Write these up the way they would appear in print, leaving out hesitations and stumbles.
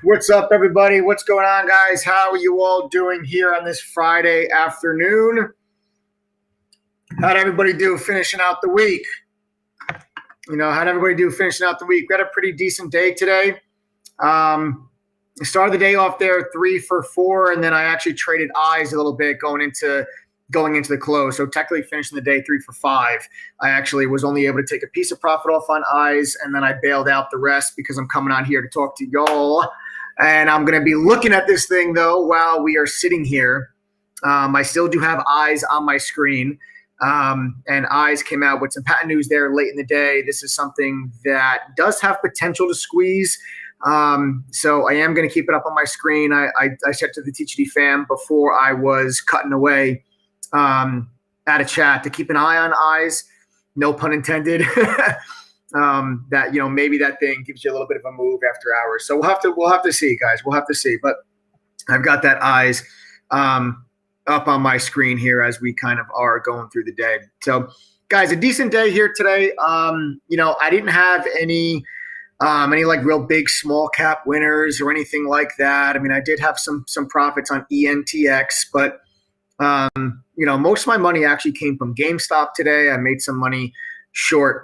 What's up, everybody? What's going on, guys? How are you all doing here on this Friday afternoon? How'd everybody do finishing out the week? How'd everybody do finishing out the week? We had a pretty decent day today. I started the day off there 3 for 4, and then I actually traded eyes a little bit going into the close. So technically finishing the day 3 for 5. I actually was only able to take a piece of profit off on eyes, and then I bailed out the rest because I'm coming on here to talk to y'all. And I'm going to be looking at this thing, though, while we are sitting here. I still do have eyes on my screen. And eyes came out with some patent news there late in the day. This is something that does have potential to squeeze. So I am going to keep it up on my screen. I said to the TGD fam before I was cutting away at a chat to keep an eye on eyes. No pun intended. That maybe that thing gives you a little bit of a move after hours. So we'll have to see, guys. We'll have to see. But I've got that eyes up on my screen here as we kind of are going through the day. So, guys, a decent day here today. I didn't have any like real big small cap winners or anything like that. I mean, I did have some profits on ENTX, but most of my money actually came from GameStop today. I made some money short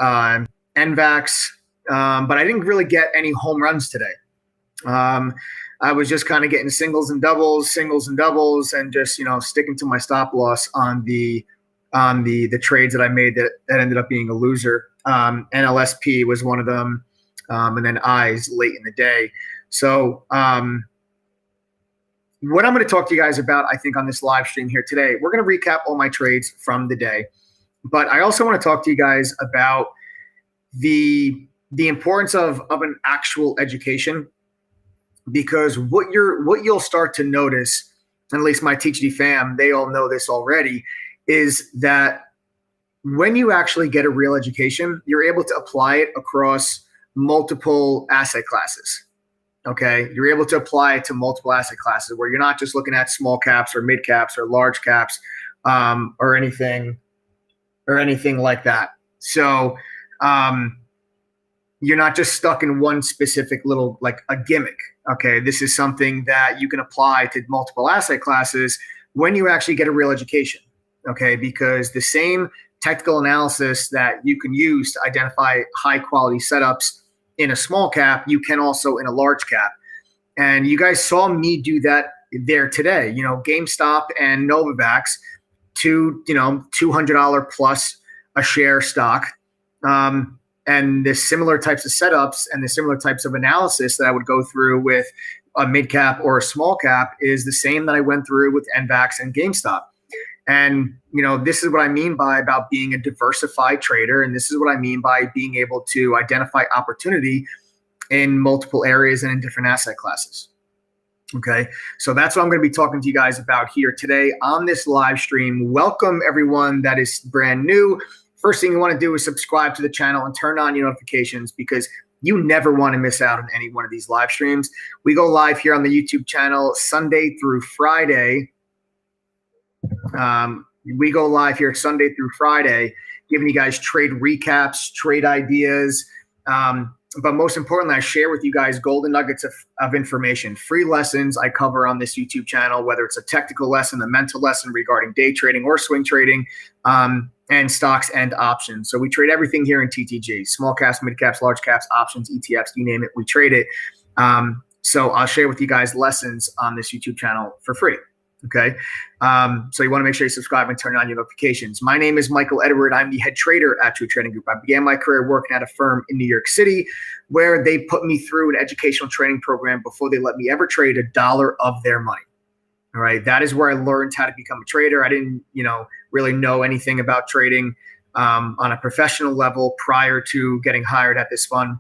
NVAX, but I didn't really get any home runs today. I was just kind of getting singles and doubles, and just sticking to my stop loss on the trades that I made that ended up being a loser. NLSP was one of them, and then eyes late in the day. So what I'm going to talk to you guys about, I think, on this live stream here today, we're going to recap all my trades from the day, but I also want to talk to you guys about the importance of an actual education, because what you'll start to notice, and at least my TGD fam, they all know this already, is that when you actually get a real education, you're able to apply it across multiple asset classes. Okay, you're able to apply it to multiple asset classes where you're not just looking at small caps or mid caps or large caps or anything like that. So you're not just stuck in one specific little, like a gimmick. Okay, this is something that you can apply to multiple asset classes when you actually get a real education. Okay, because the same technical analysis that you can use to identify high quality setups in a small cap, you can also in a large cap. And you guys saw me do that there today. GameStop and Novice, $200 plus a share stock. And the similar types of setups and the similar types of analysis that I would go through with a mid cap or a small cap is the same that I went through with NVAX and GameStop. And, this is what I mean about being a diversified trader. And this is what I mean by being able to identify opportunity in multiple areas and in different asset classes. Okay, so that's what I'm going to be talking to you guys about here today on this live stream. Welcome, everyone that is brand new. First thing you want to do is subscribe to the channel and turn on your notifications, because you never want to miss out on any one of these live streams. We go live here on the YouTube channel Sunday through Friday. We go live here Sunday through Friday, giving you guys trade recaps, trade ideas. But most importantly, I share with you guys golden nuggets of information, free lessons I cover on this YouTube channel, whether it's a technical lesson, a mental lesson regarding day trading or swing trading, and stocks and options. So we trade everything here in TTG, small caps, mid caps, large caps, options, ETFs, you name it, we trade it. So I'll share with you guys lessons on this YouTube channel for free. Okay. So you want to make sure you subscribe and turn on your notifications. My name is Michael Edward. I'm the head trader at True Trading Group. I began my career working at a firm in New York City where they put me through an educational training program before they let me ever trade a dollar of their money. All right. That is where I learned how to become a trader. I didn't, really know anything about trading on a professional level prior to getting hired at this fund.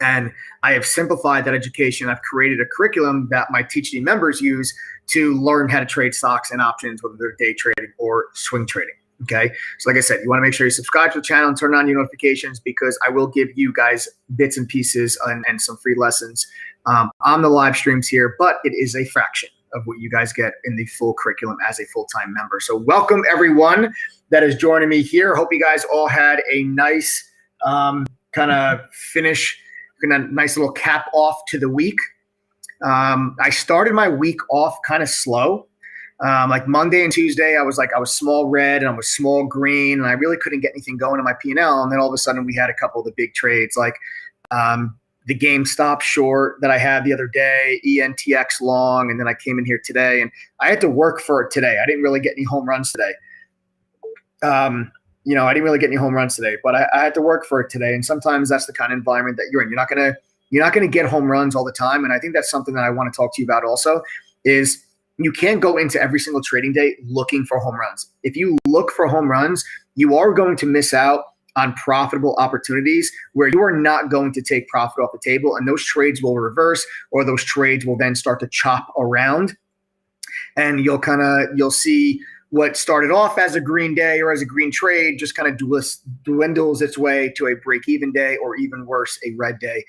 And I have simplified that education. I've created a curriculum that my TGD members use to learn how to trade stocks and options, whether they're day trading or swing trading. Okay. So like I said, you want to make sure you subscribe to the channel and turn on your notifications, because I will give you guys bits and pieces and some free lessons on the live streams here, but it is a fraction of what you guys get in the full curriculum as a full-time member. So welcome everyone that is joining me here. Hope you guys all had a nice kind of finish, a nice little cap off to the week. I started my week off kind of slow. Like Monday and Tuesday, I was small red and I was small green, and I really couldn't get anything going in my P&L. And then all of a sudden, we had a couple of the big trades, like the GameStop short that I had the other day, ENTX long, and then I came in here today, and I had to work for it today. I didn't really get any home runs today. I didn't really get any home runs today, but I had to work for it today. And sometimes that's the kind of environment that you're in. You're not gonna get home runs all the time. And I think that's something that I want to talk to you about also is you can't go into every single trading day looking for home runs. If you look for home runs, you are going to miss out on profitable opportunities where you are not going to take profit off the table, and those trades will reverse, or those trades will then start to chop around, and you'll see what started off as a green day or as a green trade just kind of dwindles its way to a break-even day, or even worse, a red day.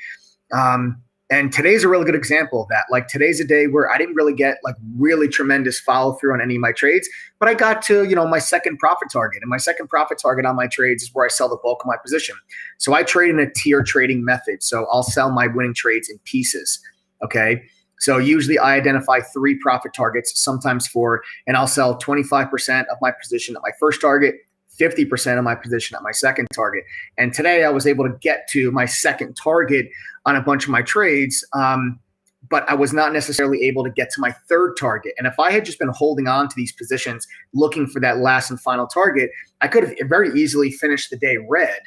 And today's a really good example of that. Like today's a day where I didn't really get like really tremendous follow through on any of my trades, but I got to, my second profit target, and my second profit target on my trades is where I sell the bulk of my position. So I trade in a tier trading method. So I'll sell my winning trades in pieces. Okay. So usually I identify 3 profit targets, sometimes 4, and I'll sell 25% of my position at my first target, 50% of my position at my second target. And today I was able to get to my second target on a bunch of my trades, but I was not necessarily able to get to my third target. And if I had just been holding on to these positions, looking for that last and final target, I could have very easily finished the day red,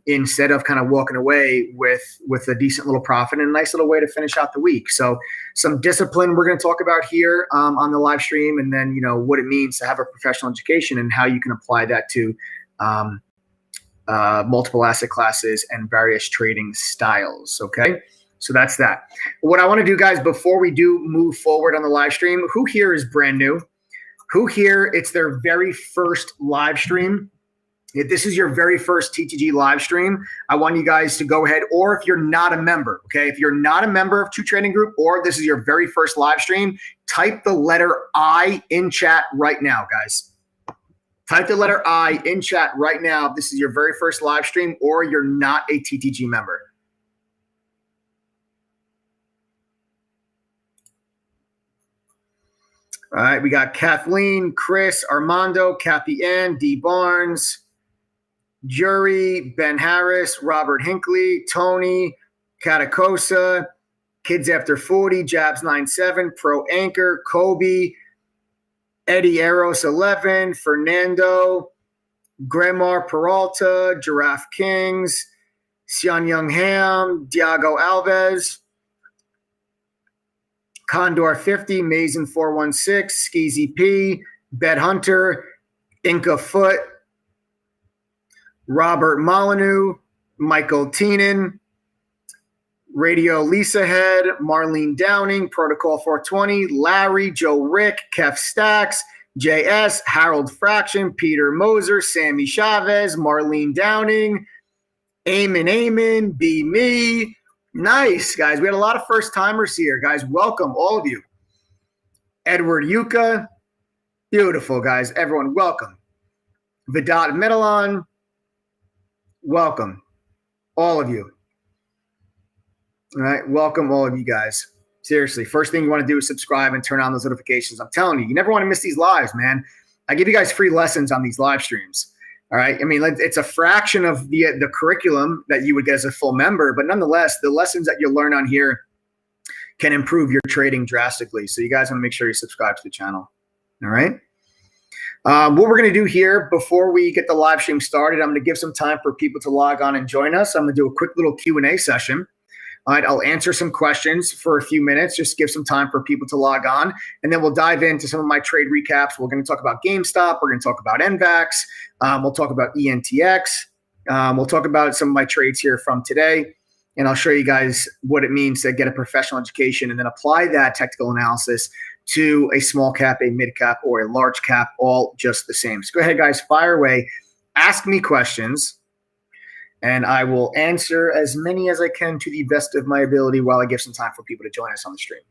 instead of kind of walking away with a decent little profit and a nice little way to finish out the week. So some discipline we're going to talk about here on the live stream, and then what it means to have a professional education and how you can apply that to multiple asset classes and various trading styles. Okay, so that's that. What I want to do, guys, before we do move forward on the live stream, who here is brand new? Who here, it's their very first live stream? If this is your very first TTG live stream, I want you guys to go ahead, or if you're not a member, okay, if you're not a member of True Trading Group, or this is your very first live stream, type the letter I in chat right now, guys. Type the letter I in chat right now if this is your very first live stream or you're not a TTG member. All right, we got Kathleen, Chris, Armando, Kathy Ann, D. Barnes, Jury, Ben Harris, Robert Hinckley, Tony, Katakosa, Kids After 40, Jabs 97, Pro Anchor, Kobe, Eddie Eros 11, Fernando, Gremar Peralta, Giraffe Kings, Xian Young Ham, Diago Alves, Condor 50, Mason 416, Skeezy P, Bet Hunter, Inca Foot, Robert Molyneux, Michael Teenan, Radio Lisa Head, Marlene Downing, Protocol 420, Larry, Joe Rick, Kev Stacks, JS, Harold Fraction, Peter Moser, Sammy Chavez, Marlene Downing, Eamon, Be Me. Nice, guys. We had a lot of first timers here, guys. Welcome, all of you. Edward Yuka. Beautiful, guys. Everyone, welcome. Vedat Medalon. Welcome, all of you. All right, welcome all of you guys. Seriously, first thing you want to do is subscribe and turn on those notifications. I'm telling you, you never want to miss these lives, man. I give you guys free lessons on these live streams. All right, I mean, it's a fraction of the curriculum that you would get as a full member, but nonetheless, the lessons that you learn on here can improve your trading drastically. So you guys want to make sure you subscribe to the channel. All right. What we're going to do here before we get the live stream started, I'm going to give some time for people to log on and join us. I'm going to do a quick little Q&A session. All right, I'll answer some questions for a few minutes, just give some time for people to log on, and then we'll dive into some of my trade recaps. We're going to talk about GameStop. We're going to talk about NVAX. We'll talk about ENTX. We'll talk about some of my trades here from today, and I'll show you guys what it means to get a professional education and then apply that technical analysis to a small cap, a mid cap, or a large cap, all just the same. So go ahead, guys, fire away. Ask me questions, and I will answer as many as I can to the best of my ability while I give some time for people to join us on the stream.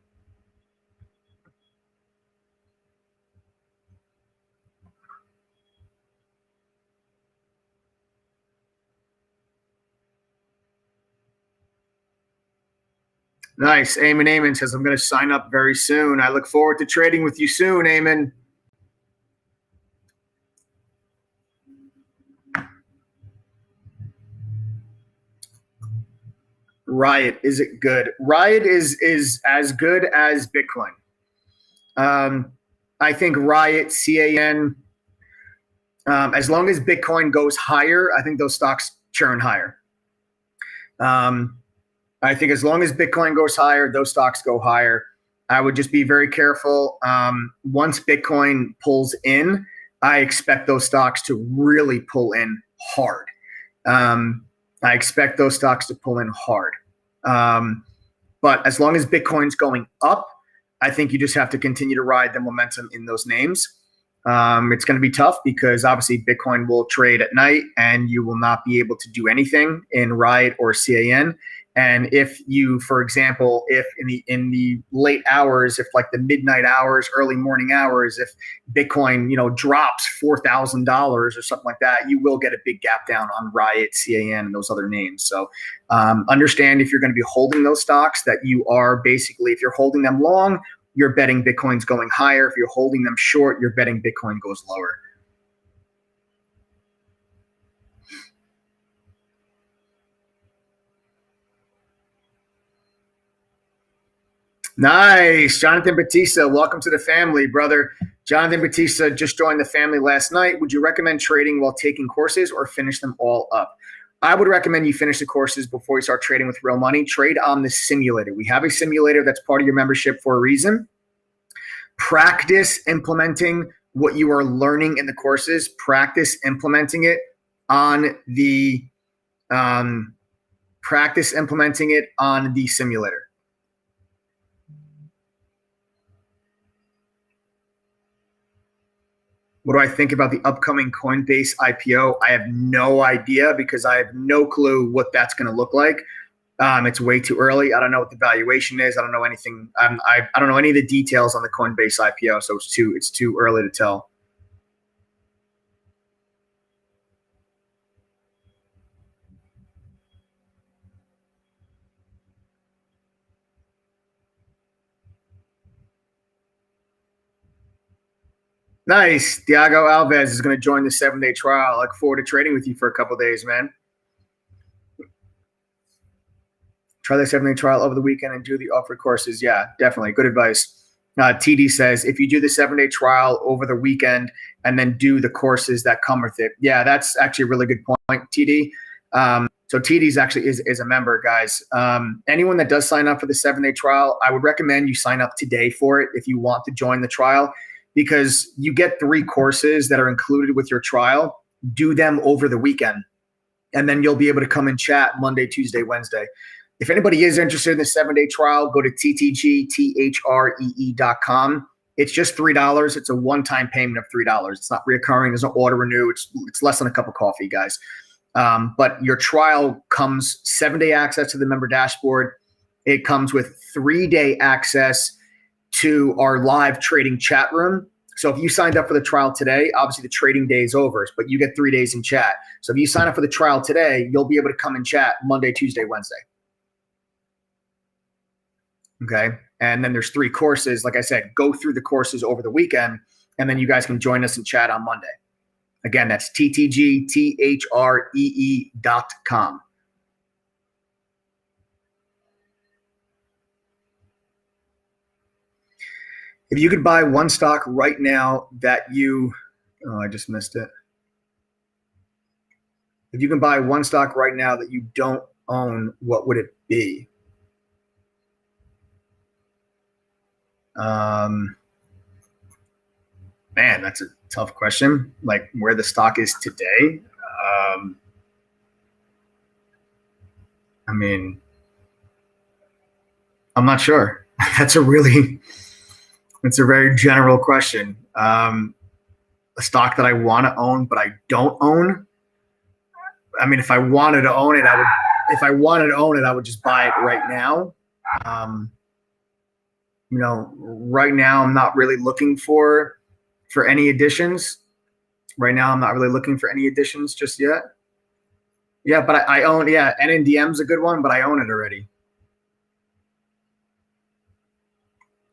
Nice. Eamon says, I'm going to sign up very soon. I look forward to trading with you soon, Eamon. Riot, is it good? Riot is as good as Bitcoin. I think Riot, CAN, as long as Bitcoin goes higher, I think those stocks churn higher. I think as long as Bitcoin goes higher, those stocks go higher. I would just be very careful. Once Bitcoin pulls in, I expect those stocks to really pull in hard. I expect those stocks to pull in hard. But as long as Bitcoin's going up, I think you just have to continue to ride the momentum in those names. It's going to be tough because obviously Bitcoin will trade at night and you will not be able to do anything in Riot or CAN. And if you, for example, if in the late hours, if like the midnight hours, early morning hours, if Bitcoin, drops $4,000 or something like that, you will get a big gap down on Riot, CAN, and those other names. So understand if you're going to be holding those stocks that you are basically, if you're holding them long, you're betting Bitcoin's going higher. If you're holding them short, you're betting Bitcoin goes lower. Nice. Jonathan Batista, welcome to the family, brother. Jonathan Batista just joined the family last night. Would you recommend trading while taking courses or finish them all up? I would recommend you finish the courses before you start trading with real money. Trade on the simulator. We have a simulator that's part of your membership for a reason. Practice implementing what you are learning in the courses. Practice implementing it on the simulator. What do I think about the upcoming Coinbase IPO? I have no idea because I have no clue what that's going to look like. It's way too early. I don't know what the valuation is. I don't know anything. I don't know any of the details on the Coinbase IPO, so it's too early to tell. Nice. Diego Alves is going to join the 7-day trial. I look forward to trading with you for a couple of days, man. Try the 7-day trial over the weekend and do the offered courses. Yeah, definitely. Good advice. TD says, if you do the 7-day trial over the weekend and then do the courses that come with it. Yeah, that's actually a really good point, TD. So TD's actually is a member, guys. Anyone that does sign up for the 7-day trial, I would recommend you sign up today for it if you want to join the trial, because you get 3 courses that are included with your trial. Do them over the weekend, and then you'll be able to come and chat Monday, Tuesday, Wednesday. If anybody is interested in the 7-day trial, go to ttgthree.com. It's just $3. It's a one-time payment of $3. It's not reoccurring. There's no auto renew. It's less than a cup of coffee, guys. But your trial comes 7-day access to the member dashboard. It comes with 3-day access to our live trading chat room. So if you signed up for the trial today, obviously the trading day is over, but you get 3 days in chat. So if you sign up for the trial today, you'll be able to come and chat Monday, Tuesday, Wednesday. Okay. And then there's 3 courses. Like I said, go through the courses over the weekend, and then you guys can join us and chat on Monday. Again, that's ttgthree.com. If you could buy one stock right now that you, I just missed it. If you can buy one stock right now that you don't own, what would it be? Man, that's a tough question. Like where the stock is today. I mean, I'm not sure. It's a very general question. A stock that I want to own, but I don't own. I mean, if I wanted to own it, I would just buy it right now. Right now I'm not really looking for any additions. Right now I'm not really looking for any additions just yet. Yeah, but I own, NNDM's a good one, but I own it already.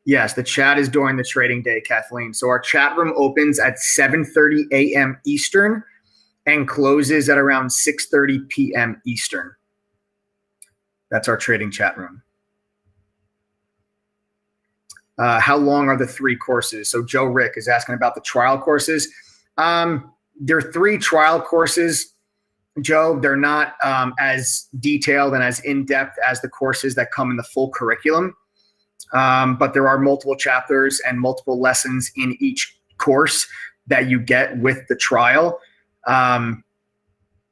Yes, the chat is during the trading day, Kathleen. So our chat room opens at 7:30 a.m. Eastern and closes at around 6:30 p.m. Eastern. That's our trading chat room. How long are the 3 courses? So Joe Rick is asking about the trial courses. There are 3 trial courses, Joe. They're not as detailed and as in-depth as the courses that come in the full curriculum. But there are multiple chapters and multiple lessons in each course that you get with the trial. You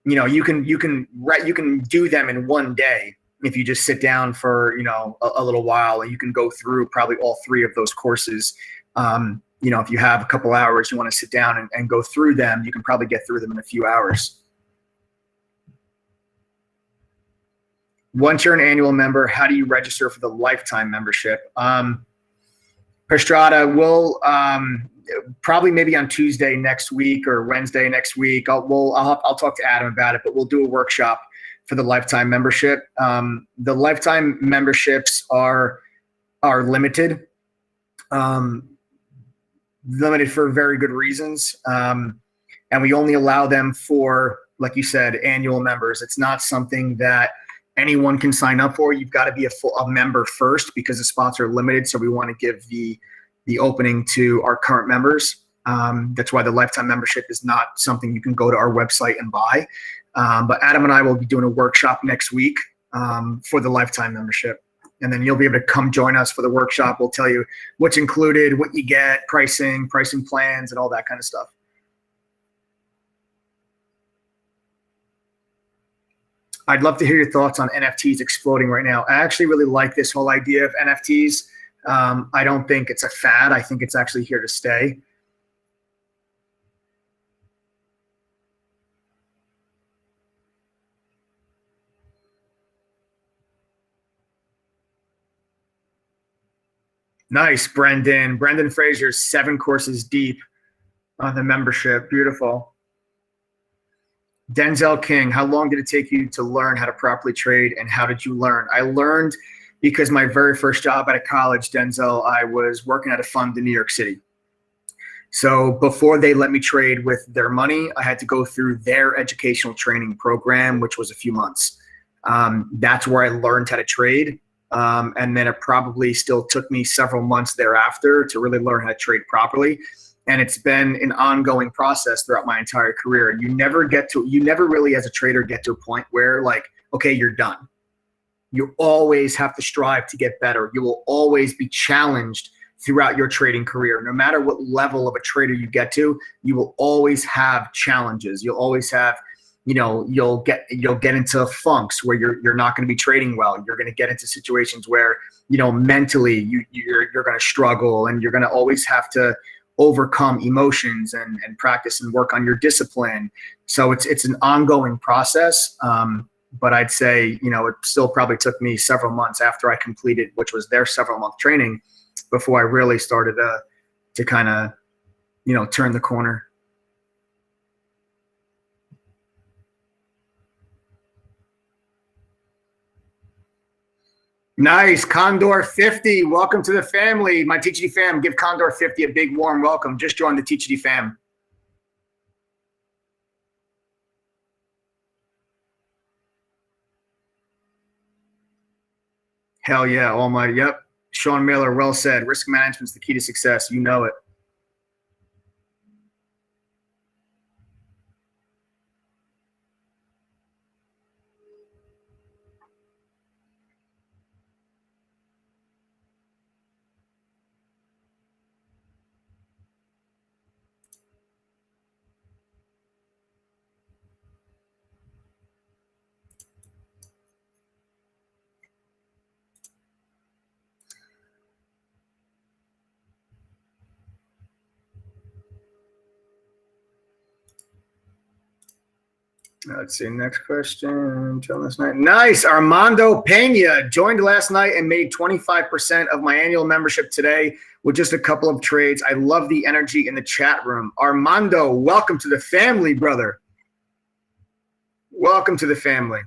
know, you can do them in one day if you just sit down for, you know, a little while, and you can go through probably all 3 of those courses. You know, if you have a couple hours, you want to sit down and go through them, you can probably get through them in a few hours. Once you're an annual member, how do you register for the lifetime membership? Pastrada will probably maybe on Tuesday next week or Wednesday next week. I'll talk to Adam about it, but we'll do a workshop for the lifetime membership. The lifetime memberships are limited, limited for very good reasons, and we only allow them for, like you said, annual members. It's not something that anyone can sign up for. You've got to be a member first, because the spots are limited. So we want to give the opening to our current members. That's why the lifetime membership is not something you can go to our website and buy. But Adam and I will be doing a workshop next week for the lifetime membership. And then you'll be able to come join us for the workshop. We'll tell you what's included, what you get, pricing plans, and all that kind of stuff. I'd love to hear your thoughts on NFTs exploding right now. I actually really like this whole idea of NFTs. I don't think it's a fad. I think it's actually here to stay. Nice, Brendan. Brendan Fraser's 7 courses deep on the membership. Beautiful. Denzel King, how long did it take you to learn how to properly trade, and how did you learn? I learned because my very first job out of college, Denzel, I was working at a fund in New York City. So before they let me trade with their money, I had to go through their educational training program, which was a few months. That's where I learned how to trade. And then it probably still took me several months thereafter to really learn how to trade properly. And it's been an ongoing process throughout my entire career. You never really as a trader get to a point where, like, okay, you're done. You always have to strive to get better. You will always be challenged throughout your trading career. No matter what level of a trader you get to, you will always have challenges. You'll always have, you know, you'll get into funks where you're not going to be trading well. You're going to get into situations where, you know, mentally you're going to struggle, and you're going to always have to overcome emotions and practice and work on your discipline. So it's an ongoing process. But I'd say, you know, it still probably took me several months after I completed, which was their several-month training, before I really started to kind of, you know, turn the corner. Nice. Condor 50, welcome to the family. My TGD fam, give Condor 50 a big warm welcome. Just joined the TGD fam. Hell yeah, almighty. Yep. Sean Miller, well said. Risk management's the key to success. You know it. Let's see. Next question. Last night. Nice. Armando Pena joined last night and made 25% of my annual membership today with just a couple of trades. I love the energy in the chat room. Armando, welcome to the family, brother. Welcome to the family.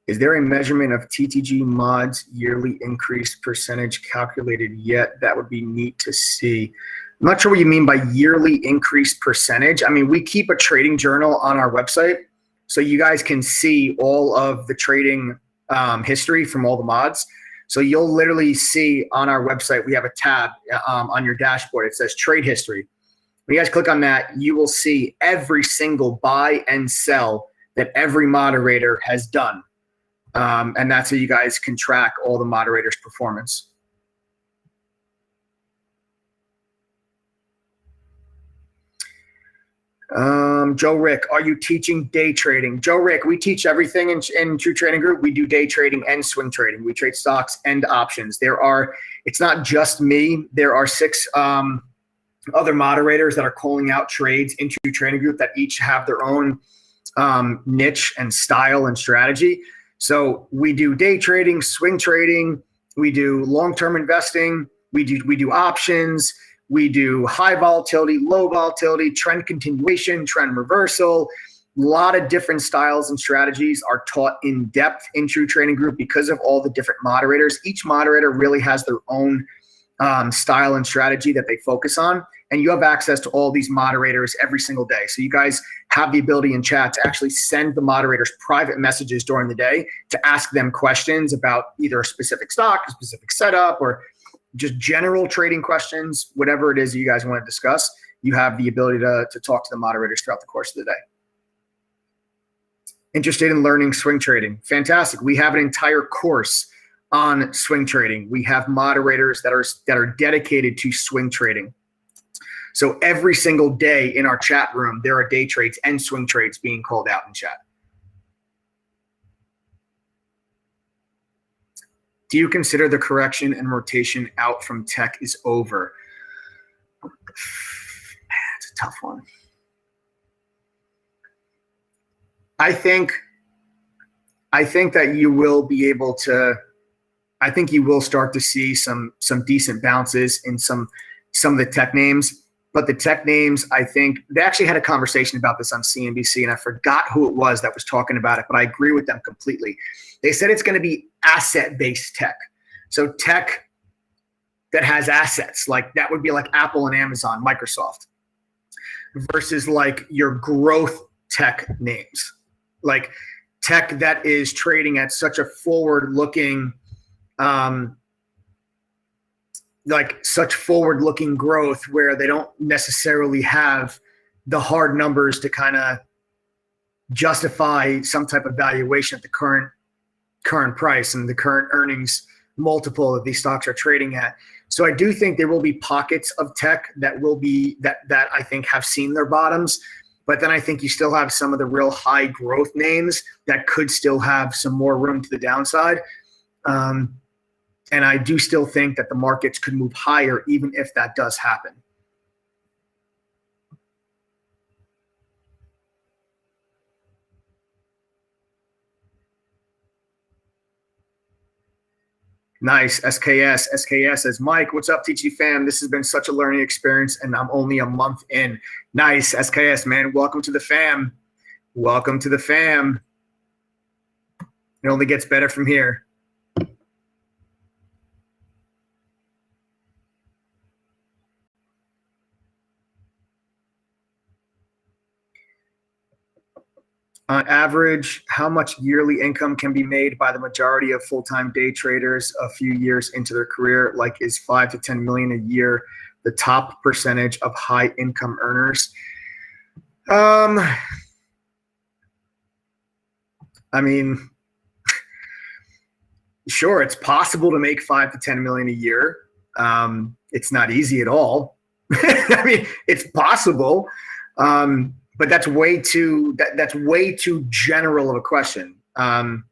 Is there a measurement of TTG mods yearly increase percentage calculated yet? That would be neat to see. I'm not sure what you mean by yearly increase percentage. I mean, we keep a trading journal on our website, so you guys can see all of the trading history from all the mods. So you'll literally see on our website, we have a tab on your dashboard. It says trade history. When you guys click on that, you will see every single buy and sell that every moderator has done. And that's how you guys can track all the moderators' performance. Joe Rick, are you teaching day trading? Joe Rick, we teach everything in True Trading Group. We do day trading and swing trading. We trade stocks and options. It's not just me. There are 6 other moderators that are calling out trades in True Trading Group that each have their own niche and style and strategy. So we do day trading, swing trading, we do long-term investing, we do options, we do high volatility, low volatility, trend continuation, trend reversal. A lot of different styles and strategies are taught in depth in True Trading Group because of all the different moderators. Each moderator really has their own style and strategy that they focus on. And you have access to all these moderators every single day. So you guys have the ability in chat to actually send the moderators private messages during the day to ask them questions about either a specific stock, a specific setup, or just general trading questions, whatever it is you guys want to discuss. You have the ability to talk to the moderators throughout the course of the day. Interested in learning swing trading? Fantastic. We have an entire course on swing trading. We have moderators that are dedicated to swing trading. So every single day in our chat room, there are day trades and swing trades being called out in chat. Do you consider the correction and rotation out from tech is over? Man, it's a tough one. I think that you will be able to. I think you will start to see some decent bounces in some of the tech names. But the tech names, I think, they actually had a conversation about this on CNBC, and I forgot who it was that was talking about it, but I agree with them completely. They said it's going to be asset-based tech. So tech that has assets, like that would be like Apple and Amazon, Microsoft, versus like your growth tech names, like tech that is trading at such a forward-looking such forward-looking growth where they don't necessarily have the hard numbers to kind of justify some type of valuation at the current price and the current earnings multiple that these stocks are trading at. So I do think there will be pockets of tech that will be that I think have seen their bottoms, but then I think you still have some of the real high growth names that could still have some more room to the downside. And I do still think that the markets could move higher even if that does happen. Nice. SKS says, Mike, what's up, TG fam? This has been such a learning experience, and I'm only a month in. Nice. SKS, man. Welcome to the fam. Welcome to the fam. It only gets better from here. On average, how much yearly income can be made by the majority of full-time day traders a few years into their career? Like, is 5 to 10 million a year the top percentage of high income earners? I mean, sure, it's possible to make 5 to 10 million a year. It's not easy at all. I mean, it's possible. But that's way too general of a question. To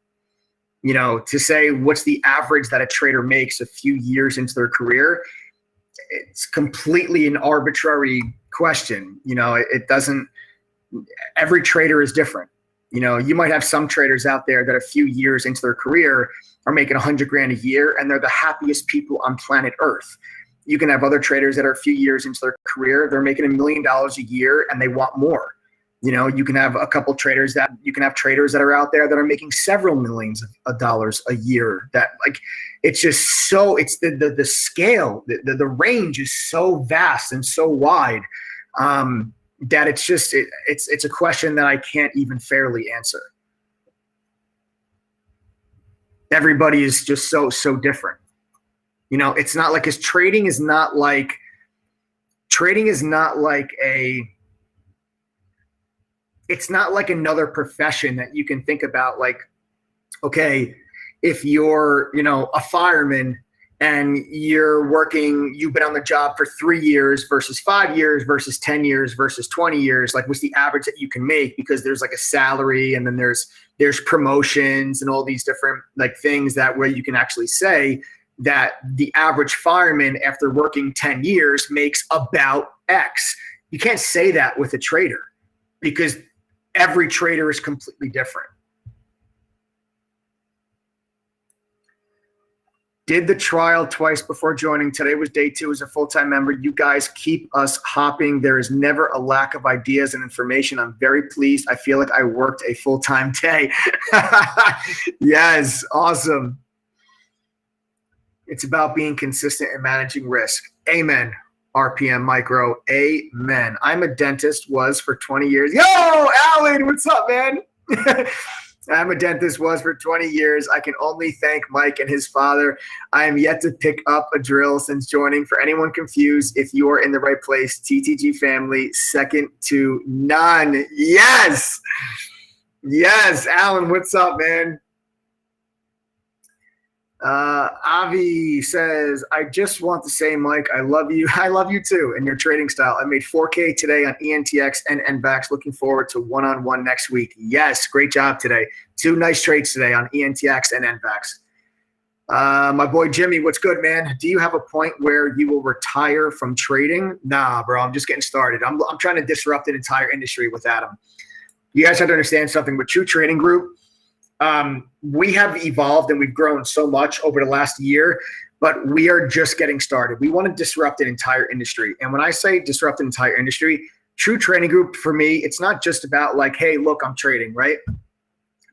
say what's the average that a trader makes a few years into their career, it's completely an arbitrary question. It doesn't. Every trader is different. You might have some traders out there that a few years into their career are making $100,000 a year, and they're the happiest people on planet Earth. You can have other traders that are a few years into their career, they're making $1 million a year and they want more. You can have a couple traders that are out there that are making several millions of dollars a year. That it's just so it's the scale, the range is so vast and so wide that it's a question that I can't even fairly answer. Everybody is just so different. It's not like trading is not like it's not like another profession that you can think about. Like, okay, if you're, a fireman and you've been on the job for 3 years versus 5 years versus 10 years versus 20 years, like what's the average that you can make? Because there's like a salary and then there's promotions and all these different like things that where you can actually say that the average fireman after working 10 years makes about X. You can't say that with a trader because every trader is completely different. Did the trial twice before joining. Today was day 2 as a full-time member. You guys keep us hopping. There is never a lack of ideas and information. I'm very pleased. I feel like I worked a full-time day. Yes, awesome. It's about being consistent and managing risk. Amen. RPM Micro. Amen. I'm a dentist, was for 20 years. Yo, Alan, what's up, man? I'm a dentist, was for 20 years. I can only thank Mike and his father. I am yet to pick up a drill since joining. For anyone confused, if you are in the right place, TTG family, second to none. Yes. Yes, Alan, what's up, man? Avi says, I just want to say, Mike, I love you. I love you too and your trading style. I made 4K today on ENTX and NVAX. Looking forward to one-on-one next week. Yes, great job today. 2 nice trades today on ENTX and NVAX. My boy Jimmy, what's good, man? Do you have a point where you will retire from trading? Nah, bro, I'm just getting started. I'm trying to disrupt an entire industry with Adam. You guys have to understand something. With True Trading Group, we have evolved and we've grown so much over the last year, but we are just getting started. We want to disrupt an entire industry. And when I say disrupt an entire industry, True Trading Group for me, it's not just about like, hey, look, I'm trading, right?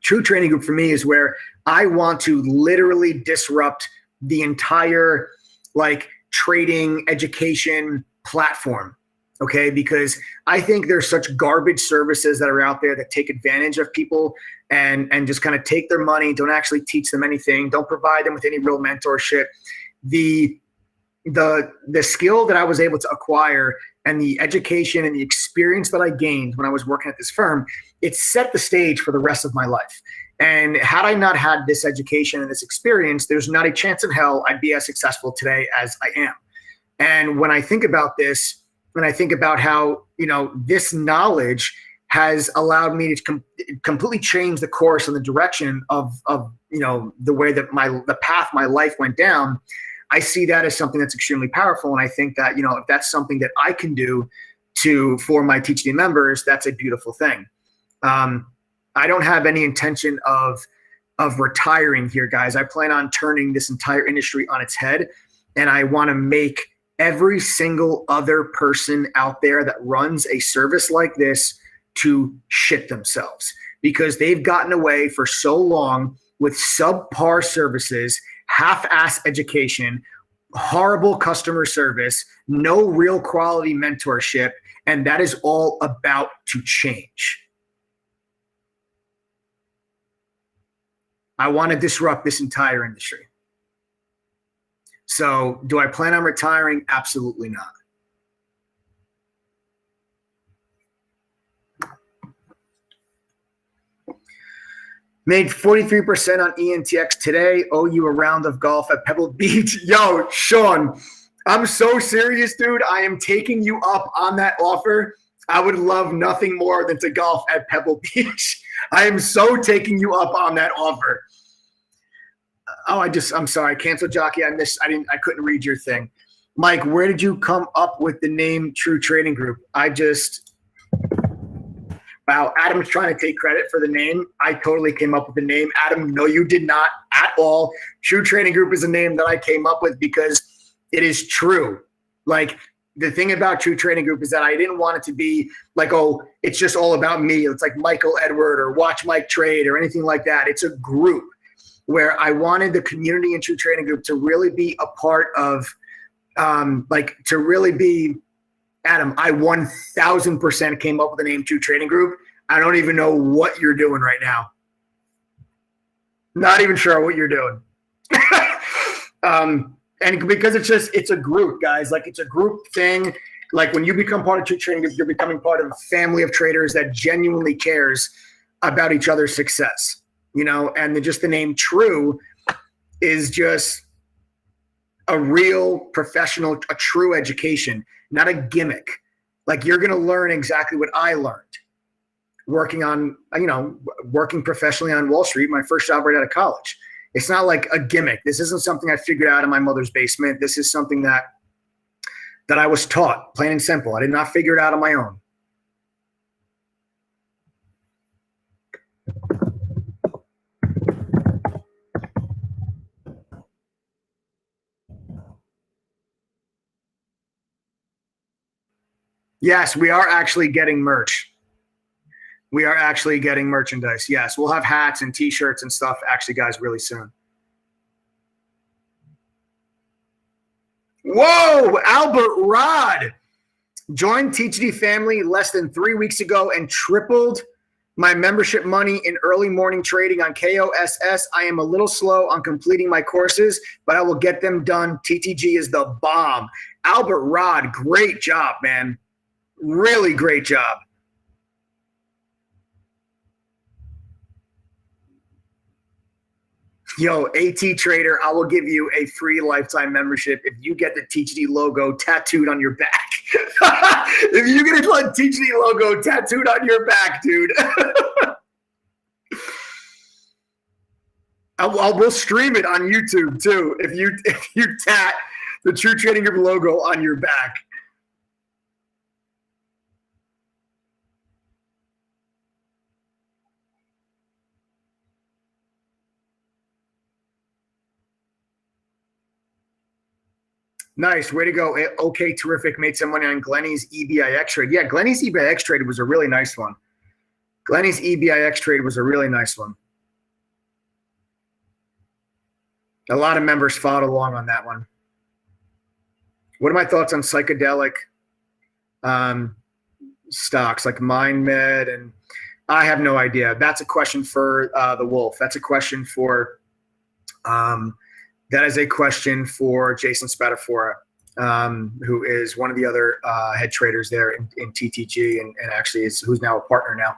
True Trading Group for me is where I want to literally disrupt the entire like trading education platform. Okay, because I think there's such garbage services that are out there that take advantage of people and just kind of take their money, don't actually teach them anything, don't provide them with any real mentorship. The skill that I was able to acquire and the education and the experience that I gained when I was working at this firm, it set the stage for the rest of my life. And had I not had this education and this experience, there's not a chance in hell I'd be as successful today as I am. And when I think about this, when I think about how, this knowledge has allowed me to completely change the course and the direction of the way that the path my life went down, I see that as something that's extremely powerful. And I think that, if that's something that I can do for my teaching members, that's a beautiful thing. I don't have any intention of retiring here, guys. I plan on turning this entire industry on its head, and I want to make every single other person out there that runs a service like this to shit themselves, because they've gotten away for so long with subpar services, half-ass education, horrible customer service, no real quality mentorship, and that is all about to change. I want to disrupt this entire industry. So do I plan on retiring? Absolutely not. Made 43% on ENTX today. Owe you a round of golf at Pebble Beach. Yo, Sean, I'm so serious, dude. I am taking you up on that offer. I would love nothing more than to golf at Pebble Beach. I am so taking you up on that offer. I'm sorry. Cancel jockey. I couldn't read your thing. Mike, where did you come up with the name True Trading Group? Wow, Adam's trying to take credit for the name. I totally came up with the name. Adam, no, you did not at all. True Trading Group is a name that I came up with because it is true. Like, the thing about True Trading Group is that I didn't want it to be like, oh, it's just all about me. It's like Michael Edward or Watch Mike Trade or anything like that. It's a group where I wanted the community in True Trading Group to really be a part of, to really be, Adam, I 1000% came up with the name True Trading Group. I don't even know what you're doing right now. Not even sure what you're doing. And because it's a group, guys. Like, it's a group thing. Like, when you become part of True Trading Group, you're becoming part of a family of traders that genuinely cares about each other's success, and just the name True is just a real professional, a true education, not a gimmick. Like, you're going to learn exactly what I learned working professionally on Wall Street, my first job right out of college. It's not like a gimmick. This isn't something I figured out in my mother's basement. This is something that I was taught, plain and simple. I did not figure it out on my own. Yes, we are actually getting merch. We are actually getting merchandise. Yes, we'll have hats and T-shirts and stuff actually, guys, really soon. Whoa, Albert Rod joined TTD family less than 3 weeks ago and tripled my membership money in early morning trading on KOSS. I am a little slow on completing my courses, but I will get them done. TTG is the bomb. Albert Rod, great job, man. Really great job. Yo, AT Trader, I will give you a free lifetime membership if you get the TGD logo tattooed on your back. If you get a TGD logo tattooed on your back, dude. We'll stream it on YouTube too if you tat the True Trading Group logo on your back. Nice. Way to go. Okay, terrific. Made some money on Glenny's EBIX trade. Yeah, Glenny's EBIX trade was a really nice one. Glenny's EBIX trade was a really nice one. A lot of members followed along on that one. What are my thoughts on psychedelic stocks like MindMed? And I have no idea. That's a question for the Wolf. That's a question for that is a question for Jason Spadafora, who is one of the other head traders there in TTG and actually who's now a partner now.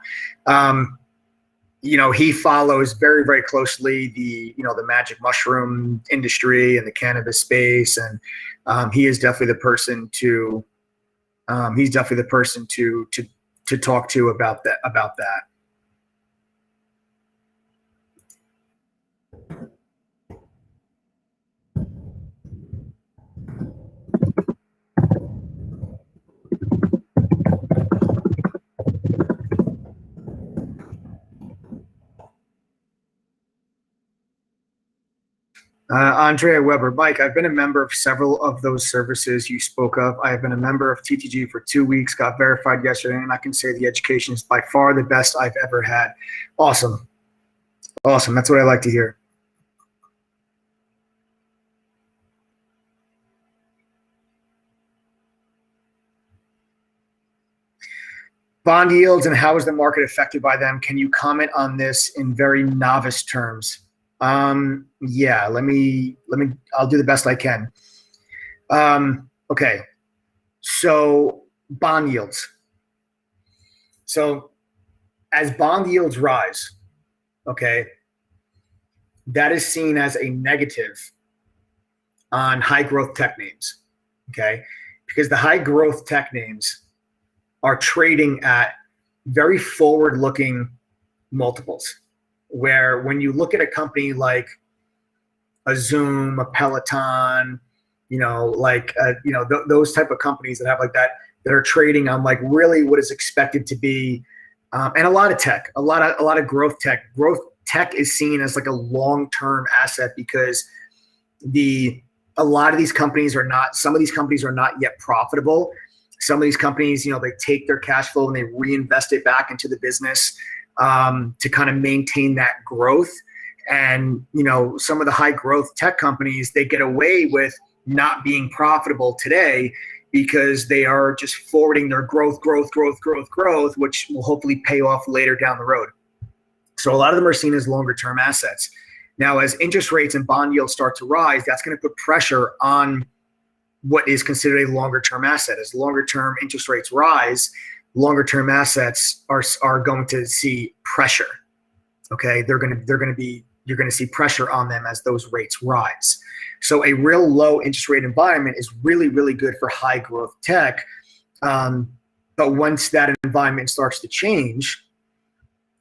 He follows very, very closely the magic mushroom industry and the cannabis space. And he is definitely the person to talk to about that. Andrea Weber, Mike, I've been a member of several of those services you spoke of. I have been a member of TTG for 2 weeks, got verified yesterday, and I can say the education is by far the best I've ever had. Awesome. Awesome. That's what I like to hear. Bond yields and how is the market affected by them? Can you comment on this in very novice terms? Yeah, I'll do the best I can. Okay. So bond yields. So as bond yields rise, okay, that is seen as a negative on high growth tech names. Okay. Because the high growth tech names are trading at very forward looking multiples, where when you look at a company like a Zoom, a Peloton, those type of companies that have like that are trading on like really what is expected to be, and a lot of tech, a lot of growth tech. Growth tech is seen as like a long-term asset because the a lot of these companies are not, some of these companies are not yet profitable. Some of these companies, they take their cash flow and they reinvest it back into the business to kind of maintain that growth. And, some of the high growth tech companies, they get away with not being profitable today because they are just forwarding their growth, which will hopefully pay off later down the road. So a lot of them are seen as longer term assets. Now, as interest rates and bond yields start to rise, that's going to put pressure on what is considered a longer term asset. As longer term interest rates rise, longer term assets are going to see pressure. Okay, you're going to see pressure on them as those rates rise. So a real low interest rate environment is really, really good for high growth tech. But once that environment starts to change,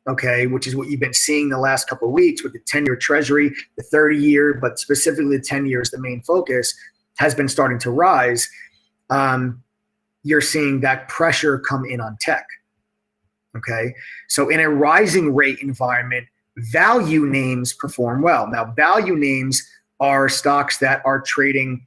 okay, which is what you've been seeing the last couple of weeks with the 10-year treasury, the 30-year, but specifically the 10 years, the main focus has been starting to rise. You're seeing that pressure come in on tech. Okay, so in a rising rate environment, value names perform well. Now, value names are stocks that are trading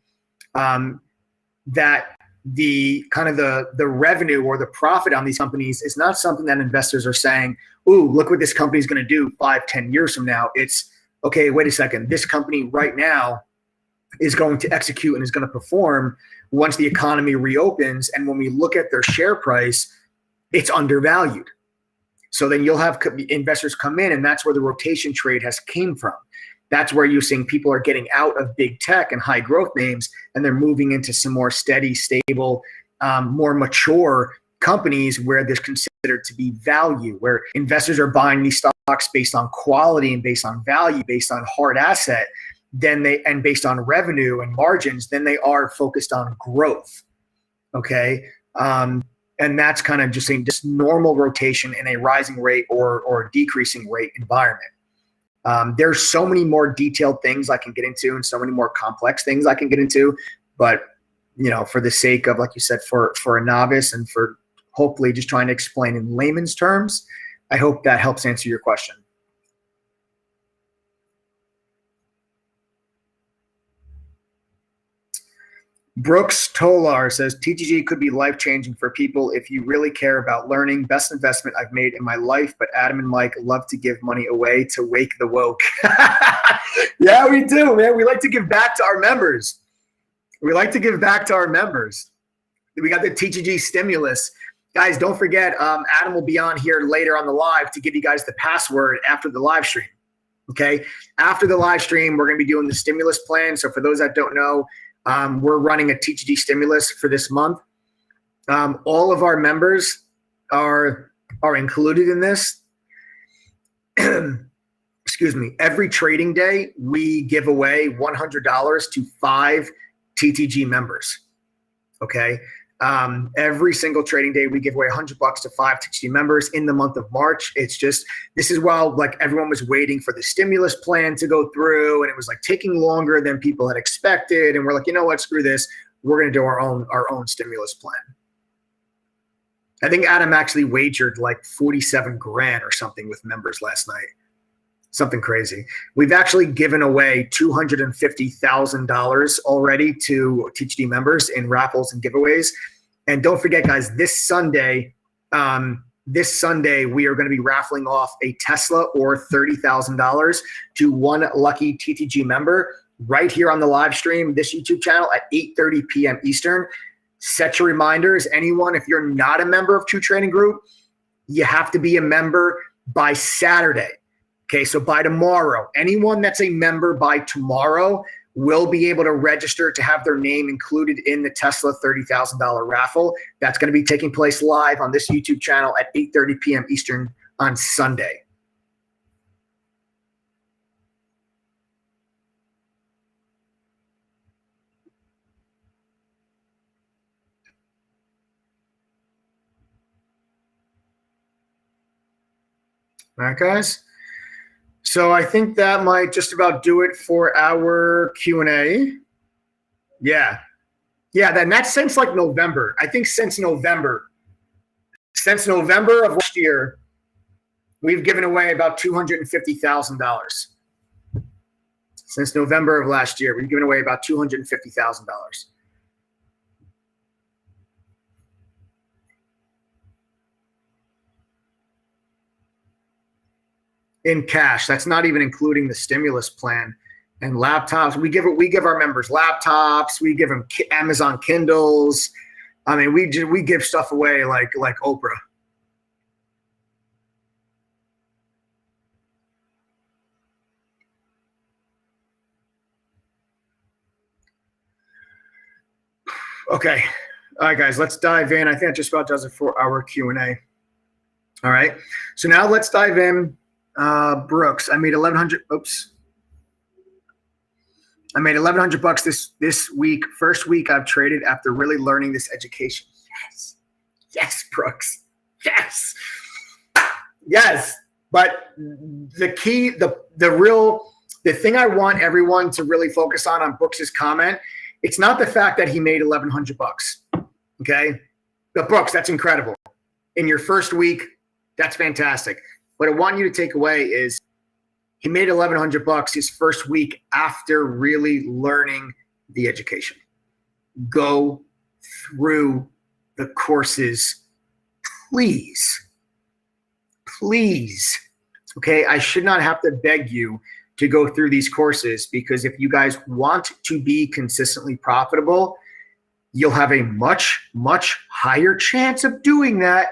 that the kind of the revenue or the profit on these companies is not something that investors are saying, ooh, look what this company is going to do 5-10 years from now. It's, okay, wait a second, this company right now is going to execute and is going to perform once the economy reopens. And when we look at their share price, it's undervalued. So then you'll have investors come in, and that's where the rotation trade has came from. That's where you're seeing people are getting out of big tech and high growth names, and they're moving into some more steady, stable, more mature companies where there's considered to be value, where investors are buying these stocks based on quality and based on value, based on hard asset, and based on revenue and margins, then they are focused on growth. Okay. And that's kind of just saying just normal rotation in a rising rate or decreasing rate environment. There's so many more detailed things I can get into and so many more complex things I can get into, but for the sake of, like you said, for a novice and for hopefully just trying to explain in layman's terms, I hope that helps answer your question. Brooks Tolar says, TTG could be life-changing for people if you really care about learning. Best investment I've made in my life, but Adam and Mike love to give money away to wake the woke. Yeah, we do, man. We like to give back to our members. We got the TTG stimulus. Guys, don't forget, Adam will be on here later on the live to give you guys the password after the live stream. Okay? After the live stream, we're going to be doing the stimulus plan. So for those that don't know, we're running a TTG stimulus for this month. All of our members are included in this. Excuse me. Every trading day, we give away $100 to 5 TTG members. Okay. Every single trading day, we give away $100 to 5 TTG members in the month of March. It's just, this is while like everyone was waiting for the stimulus plan to go through, and it was like taking longer than people had expected. And we're like, you know what, screw this. We're going to do our own stimulus plan. I think Adam actually wagered like 47 grand or something with members last night. Something crazy. We've actually given away $250,000 already to TTG members in raffles and giveaways. And don't forget, guys, this Sunday, we are going to be raffling off a Tesla or $30,000 to one lucky TTG member right here on the live stream, this YouTube channel at 8:30 p.m. Eastern. Set your reminders. Anyone, if you're not a member of True Trading Group, you have to be a member by Saturday. Okay, so by tomorrow, anyone that's a member by tomorrow will be able to register to have their name included in the Tesla $30,000 raffle. That's going to be taking place live on this YouTube channel at 8:30 p.m. Eastern on Sunday. All right, guys. So I think that might just about do it for our Q&A. Yeah. Then that's since like November. I think since November of last year, we've given away about $250,000. Since November of last year, we've given away about $250,000. In cash. That's not even including the stimulus plan and laptops. We give our members laptops. We give them Amazon Kindles. I mean, we give stuff away like Oprah. Okay. All right, guys, let's dive in. I think that just about does it for our Q&A. All right. So now let's dive in. Brooks, I made 1,100. Oops. I made 1,100 bucks this week. First week I've traded after really learning this education. Yes. Yes, Brooks. Yes. Yes. But the key, the thing I want everyone to really focus on Brooks's comment, it's not the fact that he made 1,100 bucks. Okay. But Brooks, that's incredible. In your first week, that's fantastic. What I want you to take away is he made 1,100 bucks his first week after really learning the education. Go through the courses, please. Please. Okay, I should not have to beg you to go through these courses, because if you guys want to be consistently profitable, you'll have a much, much higher chance of doing that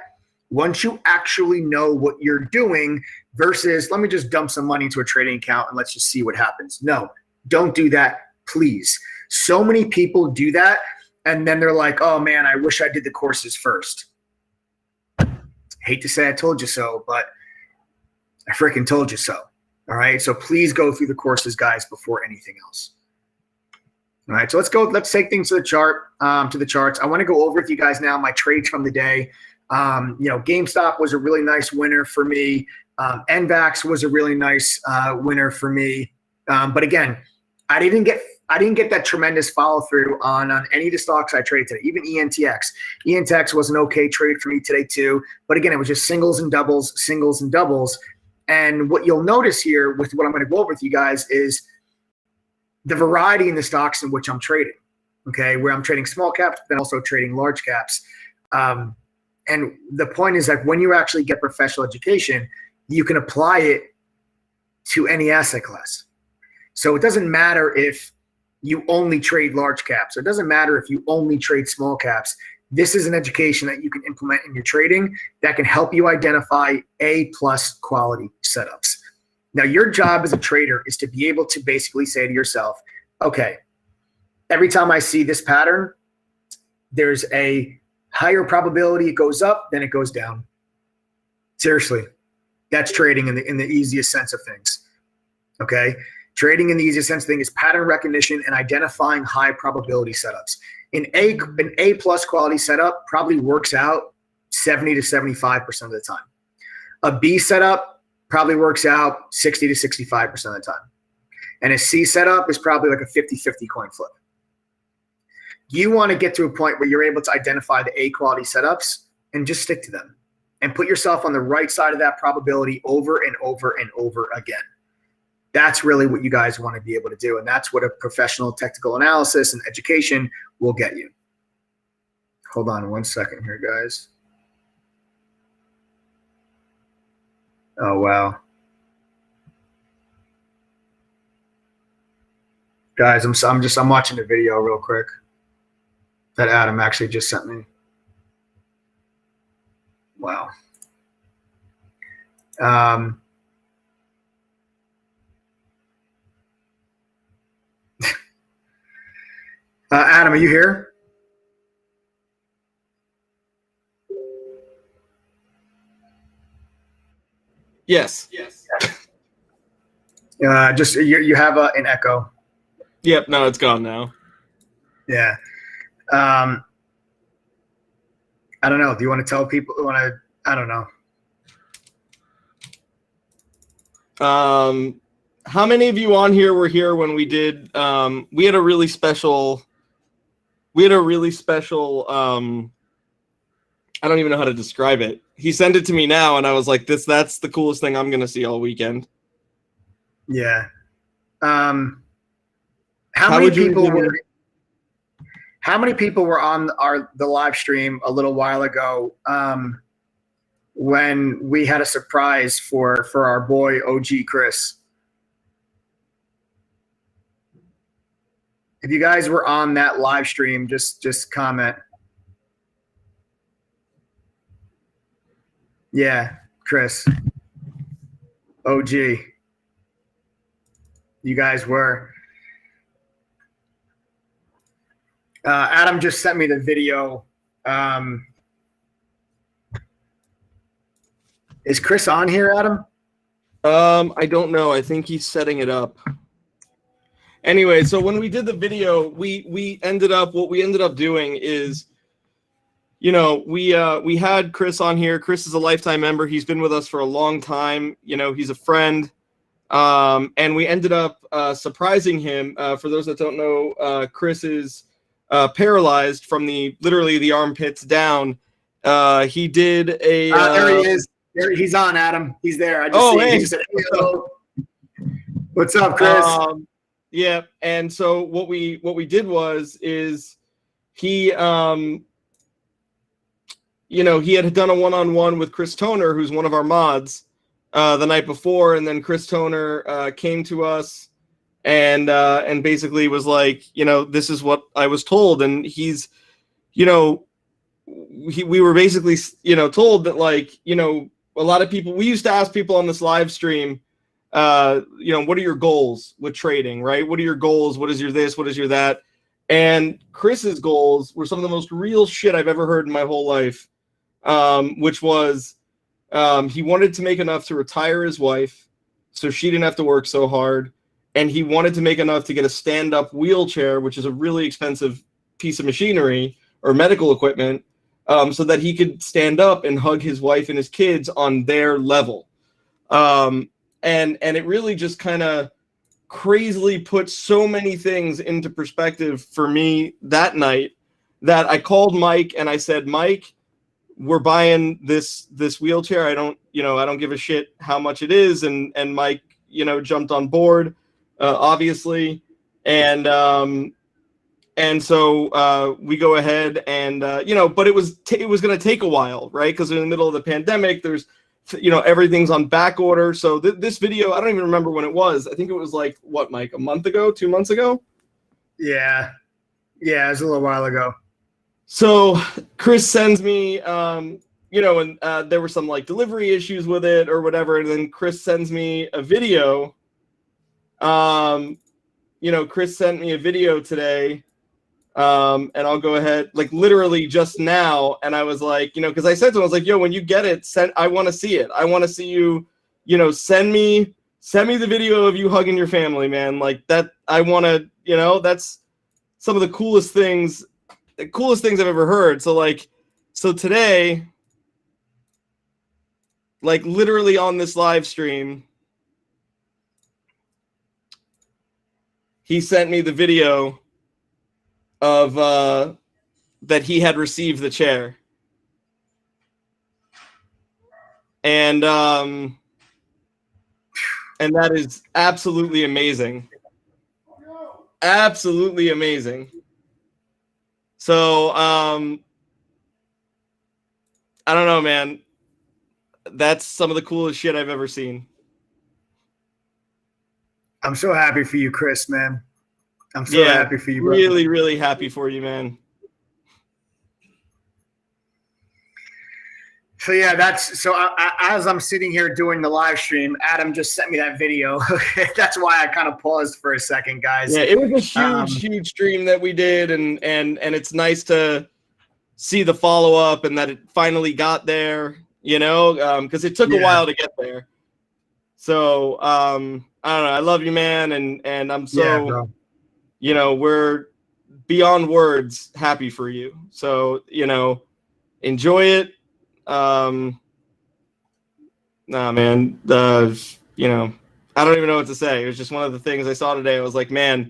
once you actually know what you're doing versus let me just dump some money into a trading account and let's just see what happens. No, don't do that, please. So many people do that, and then they're like, oh man, I wish I did the courses first. Hate to say I told you so, but I freaking told you so. All right, so please go through the courses, guys, before anything else. All right, so let's take things to the charts. I want to go over with you guys now my trades from the day. GameStop was a really nice winner for me. NVAX was a really nice winner for me. But again, I didn't get that tremendous follow through on any of the stocks I traded today. Even ENTX. ENTX was an okay trade for me today too. But again, it was just singles and doubles, singles and doubles. And what you'll notice here with what I'm going to go over with you guys is the variety in the stocks in which I'm trading. Okay, where I'm trading small caps, but also trading large caps. And the point is that when you actually get professional education, you can apply it to any asset class. So it doesn't matter if you only trade large caps. Or it doesn't matter if you only trade small caps. This is an education that you can implement in your trading that can help you identify A-plus quality setups. Now, your job as a trader is to be able to basically say to yourself, okay, every time I see this pattern, there's a higher probability it goes up than it goes down. Seriously, that's trading in the easiest sense of things. Okay, trading in the easiest sense of things is pattern recognition and identifying high probability setups. An A plus quality setup probably works out 70 to 75% of the time. A B setup probably works out 60 to 65% of the time. And a C setup is probably like a 50-50 coin flip. You want to get to a point where you're able to identify the A quality setups and just stick to them and put yourself on the right side of that probability over and over and over again. That's really what you guys want to be able to do. And that's what a professional technical analysis and education will get you. Hold on one second here, guys. Oh, wow. Guys, I'm watching the video real quick that Adam actually just sent me. Wow. Adam, are you here? Yes. Just you have an echo. Yep. No, it's gone now. Yeah. I don't know. Do you want to tell people? I don't know. How many of you on here were here when we did? We had a really special. I don't even know how to describe it. He sent it to me now, and I was like, "That's the coolest thing I'm gonna see all weekend." Yeah. How many people were on the live stream a little while ago when we had a surprise for our boy OG Chris? If you guys were on that live stream, just comment. Yeah, Chris. OG. You guys were. Adam just sent me the video. Is Chris on here, Adam? I don't know. I think he's setting it up. Anyway, so when we did the video, we ended up doing is, you know, we had Chris on here. Chris is a lifetime member. He's been with us for a long time. You know, he's a friend. And we ended up surprising him. For those that don't know, Chris is paralyzed from literally the armpits down. He did a there he is. There, he's on, Adam. He's there. I just see him. Hey. He said, hello. What's up, Chris? Yeah, and so what we did is he you know, he had done a one-on-one with Chris Toner, who's one of our mods, the night before, and then Chris Toner came to us and basically was like, you know, this is what I was told, and he's, you know, we were basically, you know, told that, like, you know, a lot of people, we used to ask people on this live stream, you know, what are your goals with trading, right? What are your goals? What is your this? What is your that? And Chris's goals were some of the most real shit I've ever heard in my whole life, which was he wanted to make enough to retire his wife so she didn't have to work so hard. And he wanted to make enough to get a stand-up wheelchair, which is a really expensive piece of machinery or medical equipment, so that he could stand up and hug his wife and his kids on their level. And it really just kind of crazily put so many things into perspective for me that night that I called Mike and I said, Mike, we're buying this wheelchair. I don't give a shit how much it is. And Mike, you know, jumped on board, obviously. And so we go ahead and, you know, but it was going to take a while, right? Because in the middle of the pandemic, there's, you know, everything's on back order. So this video, I don't even remember when it was. I think it was like, what, Mike, a month ago, 2 months ago? Yeah. Yeah, it was a little while ago. So Chris sends me, you know, and there were some like delivery issues with it or whatever. And then Chris sends me a video. You know, Chris sent me a video today. And I'll go ahead, like literally just now. And I was like, you know, because I said to him, I was like, yo, when you get it, I want to see it. I want to see you, you know, send me the video of you hugging your family, man. Like that, I want to, you know, that's some of the coolest things I've ever heard. So today, like literally on this live stream, he sent me the video of that he had received the chair, and that is absolutely amazing, absolutely amazing. So I don't know, man. That's some of the coolest shit I've ever seen. I'm so happy for you, Chris, man. I'm so happy for you, bro. Really, really happy for you, man. So yeah, as I'm sitting here doing the live stream, Adam just sent me that video. That's why I kind of paused for a second, guys. Yeah, it was a huge stream that we did, and it's nice to see the follow up and that it finally got there. You know, because it took a while to get there. So I don't know. I love you, man, and I'm so. You know, we're beyond words happy for you. So, you know, enjoy it. Nah, man, you know, I don't even know what to say. It was just one of the things I saw today. I was like, man,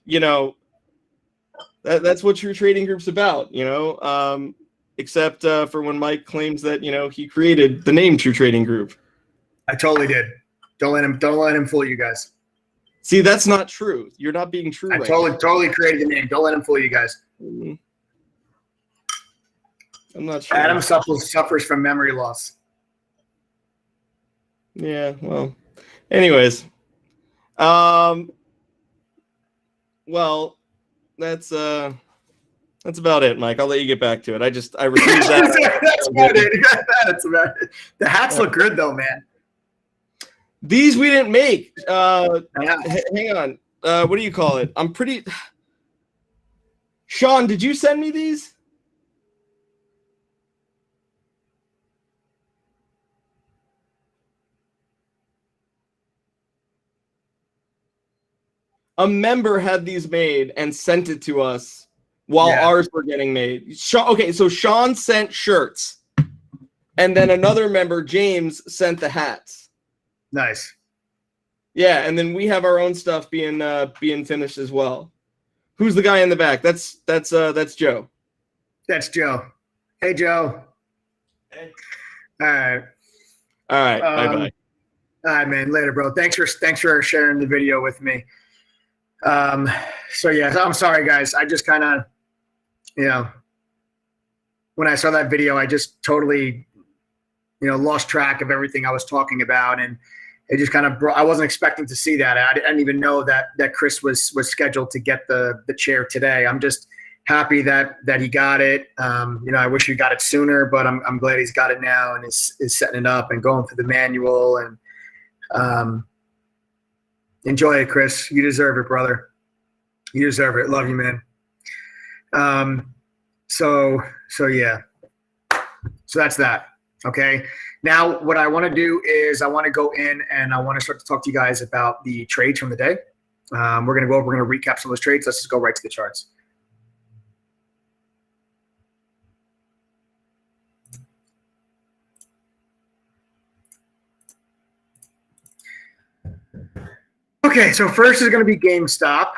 you know, that's what True Trading Group's about, you know, except for when Mike claims that, you know, he created the name True Trading Group. I totally did. Don't let him fool you guys. See, that's not true. You're not being true. I right totally created the name. Don't let him fool you guys. now. I'm not sure. Adam suffers from memory loss. Yeah, well, anyways. Well, that's about it, Mike. I'll let you get back to it. I received that. That's about it. That's about it. The hats look good though, man. These we didn't make. Hang on. What do you call it? I'm pretty. Sean, did you send me these? A member had these made and sent it to us while ours were getting made. Okay, so Sean sent shirts, and then another member, James, sent the hats. Nice. Yeah, and then we have our own stuff being finished as well. Who's the guy in the back? That's Joe. That's Joe. Hey, Joe. Hey. All right. Bye-bye. All right, man. Later, bro. Thanks for sharing the video with me. So yeah, I'm sorry, guys. I just kind of, when I saw that video, I just totally, lost track of everything I was talking about, and it just kind of I wasn't expecting to see that. I didn't even know that Chris was scheduled to get the chair today. I'm just happy that he got it. I wish he got it sooner, but I'm glad he's got it now and is setting it up and going through the manual and enjoy it, Chris. You deserve it, brother. You deserve it. Love you, man. So yeah. So that's that. Okay. Now, what I want to do is I want to go in and I want to start to talk to you guys about the trades from the day. We're going to recap some of those trades. Let's just go right to the charts. Okay, so first is going to be GameStop.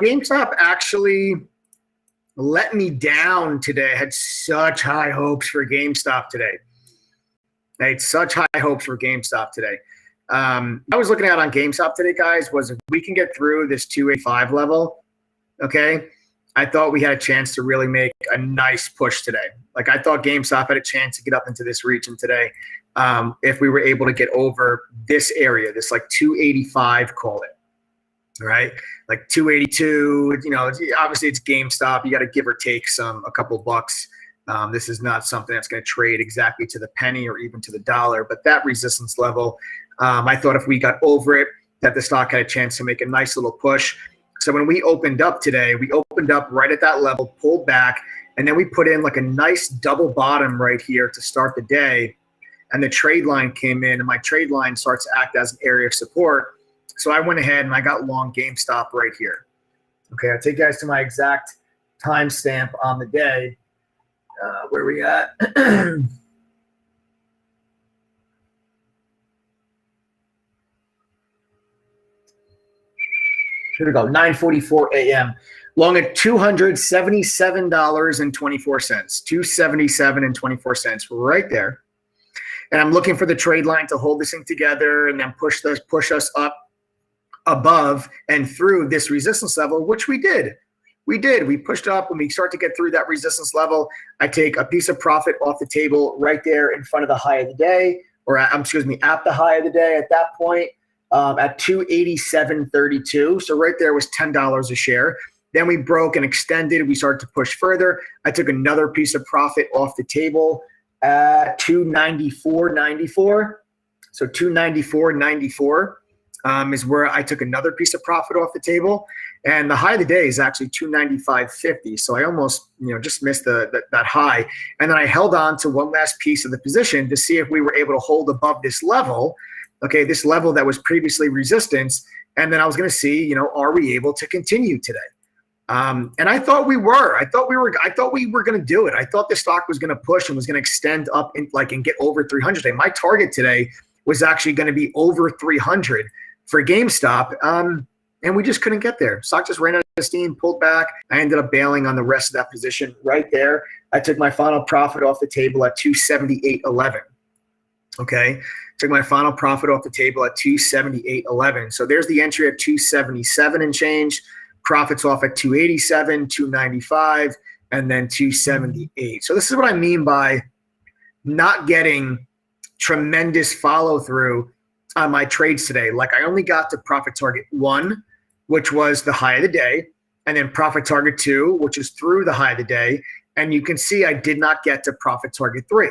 GameStop actually let me down today. I had such high hopes for GameStop today. I had such high hopes for GameStop today. I was looking at on GameStop today, guys, was if we can get through this 285 level, okay, I thought we had a chance to really make a nice push today. Like I thought GameStop had a chance to get up into this region today. If we were able to get over this area, this like 285, call it. All right, like 282. Obviously it's GameStop. You got to give or take a couple bucks. This is not something that's going to trade exactly to the penny or even to the dollar. But that resistance level, I thought if we got over it, that the stock had a chance to make a nice little push. So when we opened up today, we opened up right at that level, pulled back, and then we put in like a nice double bottom right here to start the day. And the trade line came in, and my trade line starts to act as an area of support. So I went ahead and I got long GameStop right here. Okay, I'll take you guys to my exact timestamp on the day. Where we at? Here we go, 9:44 a.m. Long at $277.24, $277.24, right there. And I'm looking for the trade line to hold this thing together and then push us up above and through this resistance level, which we did. We pushed up. When we start to get through that resistance level, I take a piece of profit off the table right there in front of the high of the day, or at the high of the day at that point, at 287.32. So right there was $10 a share. Then we broke and extended. We started to push further. I took another piece of profit off the table at 294.94. So 294.94 is where I took another piece of profit off the table. And the high of the day is actually 295.50. So I almost, just missed that high. And then I held on to one last piece of the position to see if we were able to hold above this level. Okay, this level that was previously resistance. And then I was going to see, are we able to continue today? And I thought we were. I thought we were going to do it. I thought the stock was going to push and was going to extend up and get over 300 today. My target today was actually going to be over 300 for GameStop. And we just couldn't get there. Stock just ran out of steam, pulled back. I ended up bailing on the rest of that position right there. I took my final profit off the table at 278.11. Okay, Took my final profit off the table at 278.11. So there's the entry at 277 and change. Profits off at 287, 295, and then 278. So this is what I mean by not getting tremendous follow through on my trades today. Like I only got to profit target 1, which was the high of the day, and then profit target 2, which is through the high of the day. And you can see I did not get to profit target 3.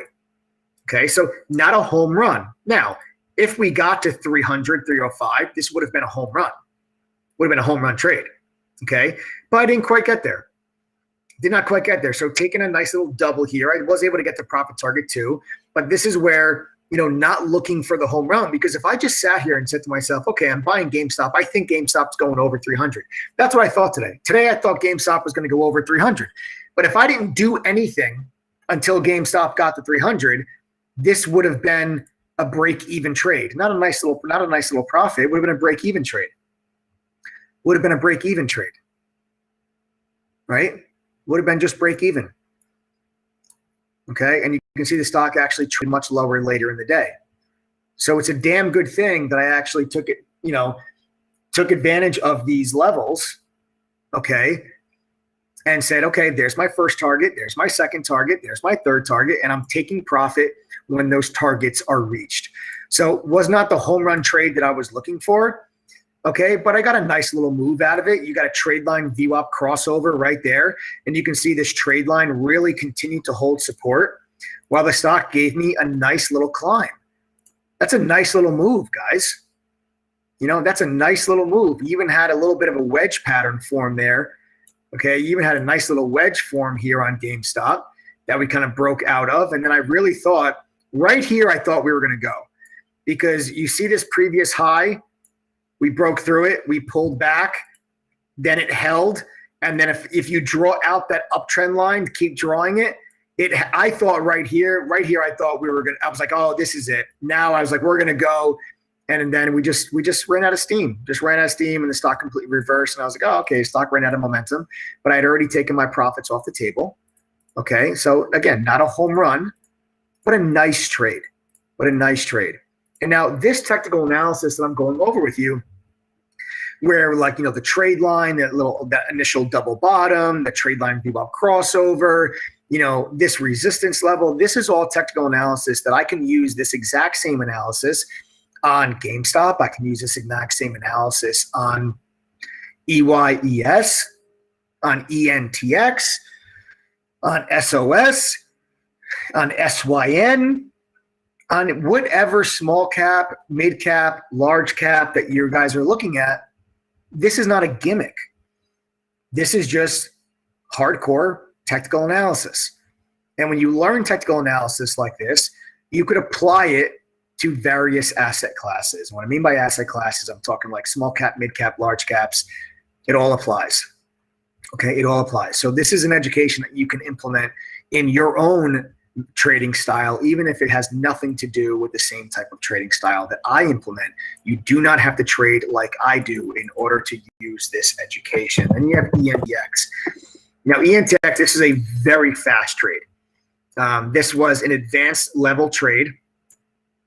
Okay, so not a home run. Now, if we got to 300, 305, this would have been a home run. Would have been a home run trade. Okay, but I didn't quite get there. Did not quite get there. So taking a nice little double here, I was able to get to profit target 2, but this is where, not looking for the home run, because if I just sat here and said to myself, okay, I'm buying GameStop. I think GameStop's going over 300. That's what I thought today. Today, I thought GameStop was going to go over 300. But if I didn't do anything until GameStop got to 300, this would have been a break-even trade. Not a nice little profit. It would have been a break-even trade. Would have been a break-even trade, right? Would have been just break-even. Okay, and you can see the stock actually traded much lower later in the day. So it's a damn good thing that I actually took advantage of these levels, okay, and said, okay, there's my first target, there's my second target, there's my third target, and I'm taking profit when those targets are reached. So it was not the home run trade that I was looking for, okay, but I got a nice little move out of it. You got a trade line VWAP crossover right there, and you can see this trade line really continued to hold support while the stock gave me a nice little climb. That's a nice little move, guys. That's a nice little move. You even had a little bit of a wedge pattern form there, okay? You even had a nice little wedge form here on GameStop that we kind of broke out of, and then I really thought, right here, I thought we were going to go, because you see this previous high, we broke through it, we pulled back, then it held, and then if you draw out that uptrend line, keep drawing it, I thought right here, I thought we were going to, I was like, oh, this is it. Now I was like, we're going to go, and then we just ran out of steam, and the stock completely reversed, and I was like, oh, okay, stock ran out of momentum, but I had already taken my profits off the table, okay? So again, not a home run, but a nice trade, And now this technical analysis that I'm going over with you, where the trade line, that initial double bottom, the trade line VWAP crossover, this resistance level, this is all technical analysis that I can use this exact same analysis on GameStop. I can use this exact same analysis on EYES, on ENTX, on SOS, on SYN, on whatever small cap, mid cap, large cap that you guys are looking at. This is not a gimmick. This is just hardcore technical analysis. And when you learn technical analysis like this, you could apply it to various asset classes. What I mean by asset classes, I'm talking like small cap, mid cap, large caps. It all applies. Okay, it all applies. So this is an education that you can implement in your own trading style, even if it has nothing to do with the same type of trading style that I implement. You do not have to trade like I do in order to use this education. And you have ENTX. Now, ENTX, this is a very fast trade. This was an advanced level trade.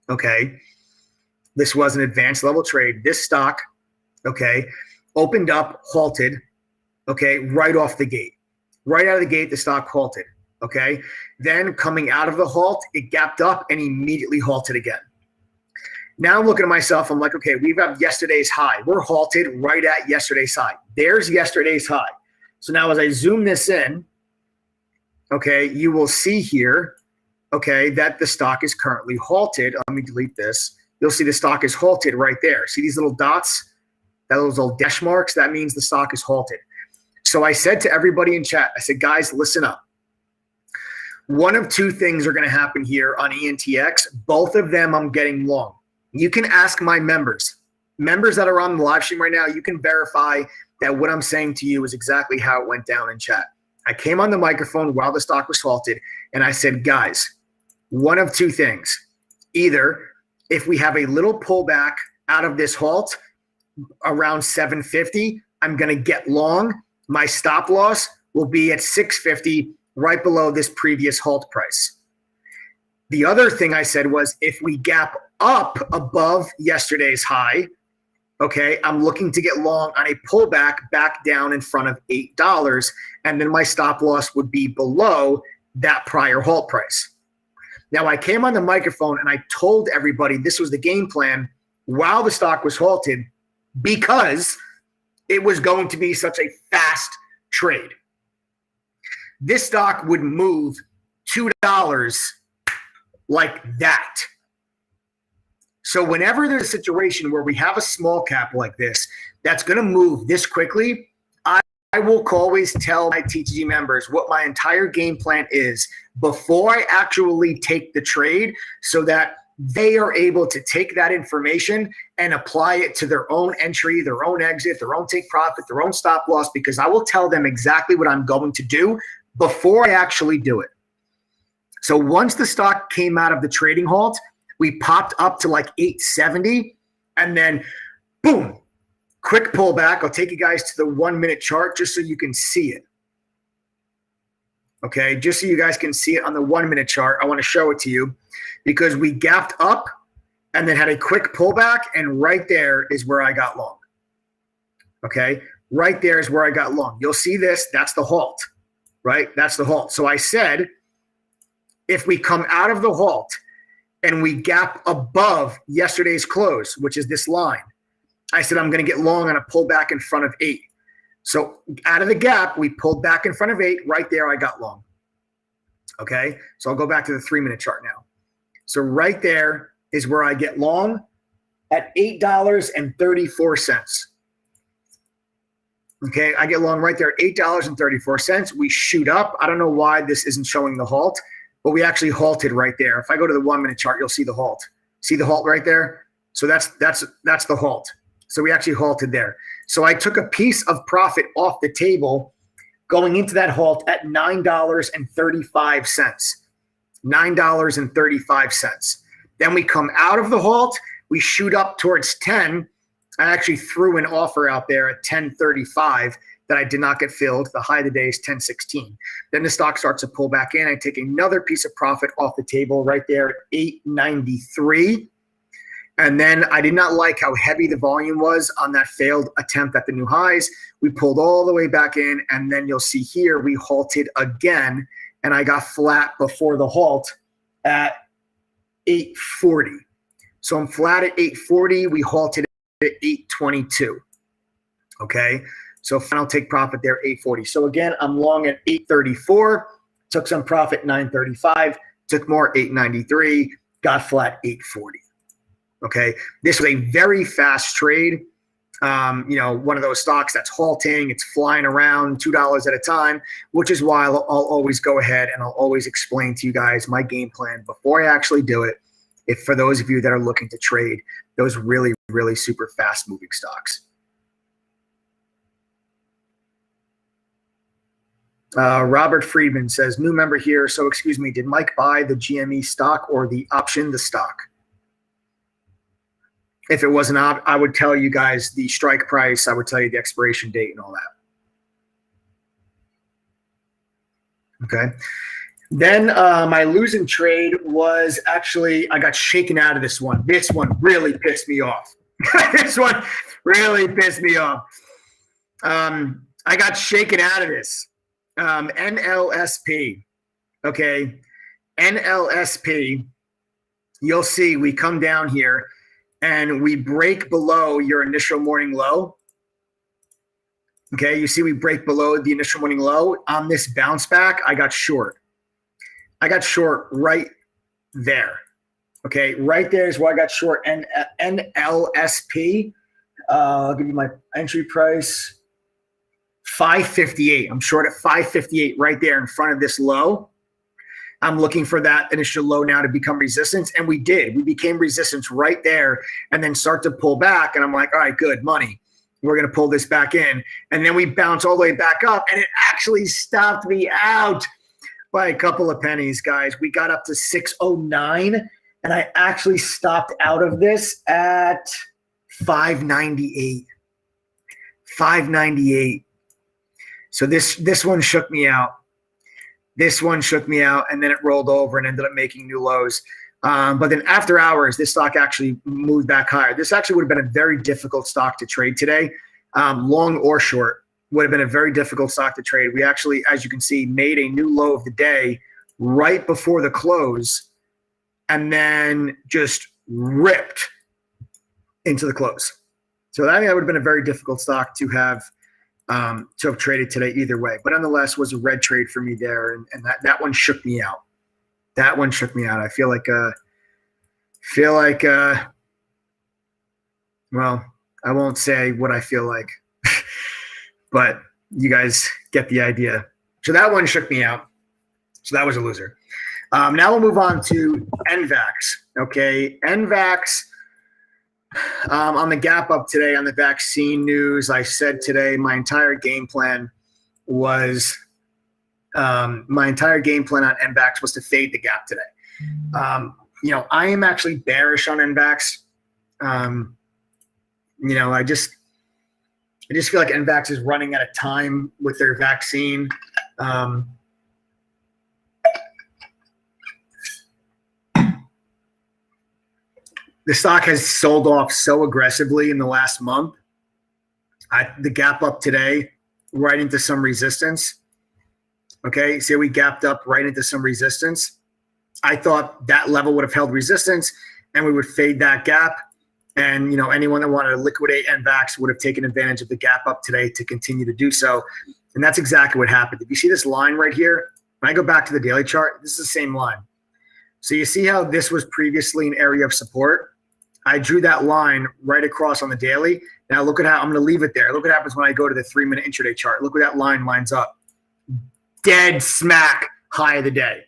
Okay. This was an advanced level trade. This stock, okay, opened up, halted, okay, right off the gate. Right out of the gate, the stock halted. Okay. Then coming out of the halt, it gapped up and immediately halted again. Now I'm looking at myself. I'm like, okay, we've got yesterday's high. We're halted right at yesterday's high. There's yesterday's high. So now as I zoom this in, okay, you will see here, okay, that the stock is currently halted. Let me delete this. You'll see the stock is halted right there. See these little dots, those little dash marks? That means the stock is halted. So I said to everybody in chat, I said, guys, listen up. One of two things are going to happen here on ENTX. Both of them I'm getting long. You can ask my members that are on the live stream right now. You can verify that what I'm saying to you is exactly how it went down in chat. I came on the microphone while the stock was halted, and I said, guys, one of two things. Either if we have a little pullback out of this halt around 750, I'm going to get long. My stop loss will be at 650, right below this previous halt price. The other thing I said was if we gap up above yesterday's high, okay, I'm looking to get long on a pullback back down in front of $8, and then my stop loss would be below that prior halt price. Now, I came on the microphone and I told everybody this was the game plan while the stock was halted because it was going to be such a fast trade. This stock would move $2 like that. So whenever there's a situation where we have a small cap like this that's going to move this quickly, I will always tell my TTG members what my entire game plan is before I actually take the trade so that they are able to take that information and apply it to their own entry, their own exit, their own take profit, their own stop loss, because I will tell them exactly what I'm going to do before I actually do it. So once the stock came out of the trading halt, we popped up to like 870 and then boom, quick pullback. I'll take you guys to the 1 minute chart just so you can see it. Okay, just so you guys can see it on the 1 minute chart. I want to show it to you because we gapped up and then had a quick pullback, and right there is where I got long. Okay, right there is where I got long. You'll see this, that's the halt, right? That's the halt. So I said, if we come out of the halt and we gap above yesterday's close, which is this line, I said I'm going to get long on a pullback in front of 8. So out of the gap, we pulled back in front of 8. Right there, I got long. Okay, so I'll go back to the 3 minute chart now. So right there is where I get long at $8.34. Okay, I get long right there at $8.34. We shoot up. I don't know why this isn't showing the halt, but we actually halted right there. If I go to the 1 minute chart, you'll see the halt. See the halt right there? So that's the halt. So we actually halted there. So I took a piece of profit off the table going into that halt at $9.35. $9.35. Then we come out of the halt. We shoot up towards 10. I actually threw an offer out there at 10.35 that I did not get filled. The high of the day is 10.16. Then the stock starts to pull back in. I take another piece of profit off the table right there at 8.93. And then I did not like how heavy the volume was on that failed attempt at the new highs. We pulled all the way back in, and then you'll see here we halted again, and I got flat before the halt at 8.40. So I'm flat at 8.40. We halted at 8.22. Okay, so final take profit there, 8.40. So again, I'm long at 8.34. Took some profit, 9.35. Took more, 8.93. Got flat, 8.40. Okay, this was a very fast trade. One of those stocks that's halting, it's flying around $2 at a time, which is why I'll always go ahead and I'll always explain to you guys my game plan before I actually do it. If for those of you that are looking to trade those really, really super fast moving stocks. Robert Friedman says, new member here. So excuse me, did Mike buy the GME stock or the option, the stock? If it wasn't, I would tell you guys the strike price. I would tell you the expiration date and all that. Okay. Then my losing trade was actually, I got shaken out of this one. This one really pissed me off. This one really pissed me off. I got shaken out of this. NLSP. Okay. NLSP. You'll see we come down here and we break below your initial morning low. Okay, you see we break below the initial morning low. On this bounce back, I got short. I got short right there. Okay, right there is where I got short. NLSP. I'll give you my entry price. 558. I'm short at 558 right there in front of this low. I'm looking for that initial low now to become resistance. And we did. We became resistance right there and then start to pull back. And I'm like, all right, good, money. We're going to pull this back in. And then we bounce all the way back up. And it actually stopped me out by a couple of pennies, guys. We got up to 609. And I actually stopped out of this at 598. 598. So this one shook me out. This one shook me out, and then it rolled over and ended up making new lows. But then after hours, this stock actually moved back higher. This actually would have been a very difficult stock to trade today, long or short. Would have been a very difficult stock to trade. We actually, as you can see, made a new low of the day right before the close and then just ripped into the close. So I think that would have been a very difficult stock to have traded today either way. But nonetheless, was a red trade for me there, and that one shook me out. That one shook me out. I feel like well, I won't say what I feel like, but you guys get the idea. So that one shook me out. So that was a loser. Now we'll move on to NVAX. Okay, NVAX. On the gap up today on the vaccine news, I said today my entire game plan on NVAX was to fade the gap today. I am actually bearish on NVAX. I just feel like NVAX is running out of time with their vaccine. The stock has sold off so aggressively in the last month. The gap up today, right into some resistance. Okay, so we gapped up right into some resistance. I thought that level would have held resistance and we would fade that gap. And, anyone that wanted to liquidate NVAX would have taken advantage of the gap up today to continue to do so. And that's exactly what happened. If you see this line right here, when I go back to the daily chart, this is the same line. So you see how this was previously an area of support? I drew that line right across on the daily. Now look at how I'm going to leave it there. Look what happens when I go to the 3-minute intraday chart. Look where that line lines up. Dead smack high of the day.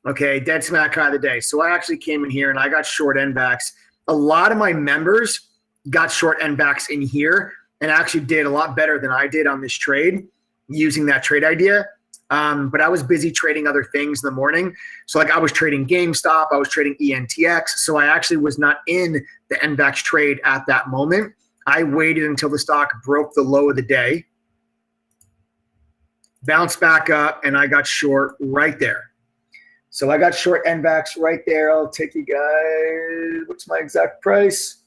Okay, dead smack high of the day. So I actually came in here and I got short NVAX. A lot of my members got short NVAX in here and actually did a lot better than I did on this trade using that trade idea. But I was busy trading other things in the morning. So I was trading GameStop, I was trading ENTX. So I actually was not in the NVAX trade at that moment. I waited until the stock broke the low of the day, bounced back up, and I got short right there. So I got short NVAX right there. I'll take you guys. What's my exact price?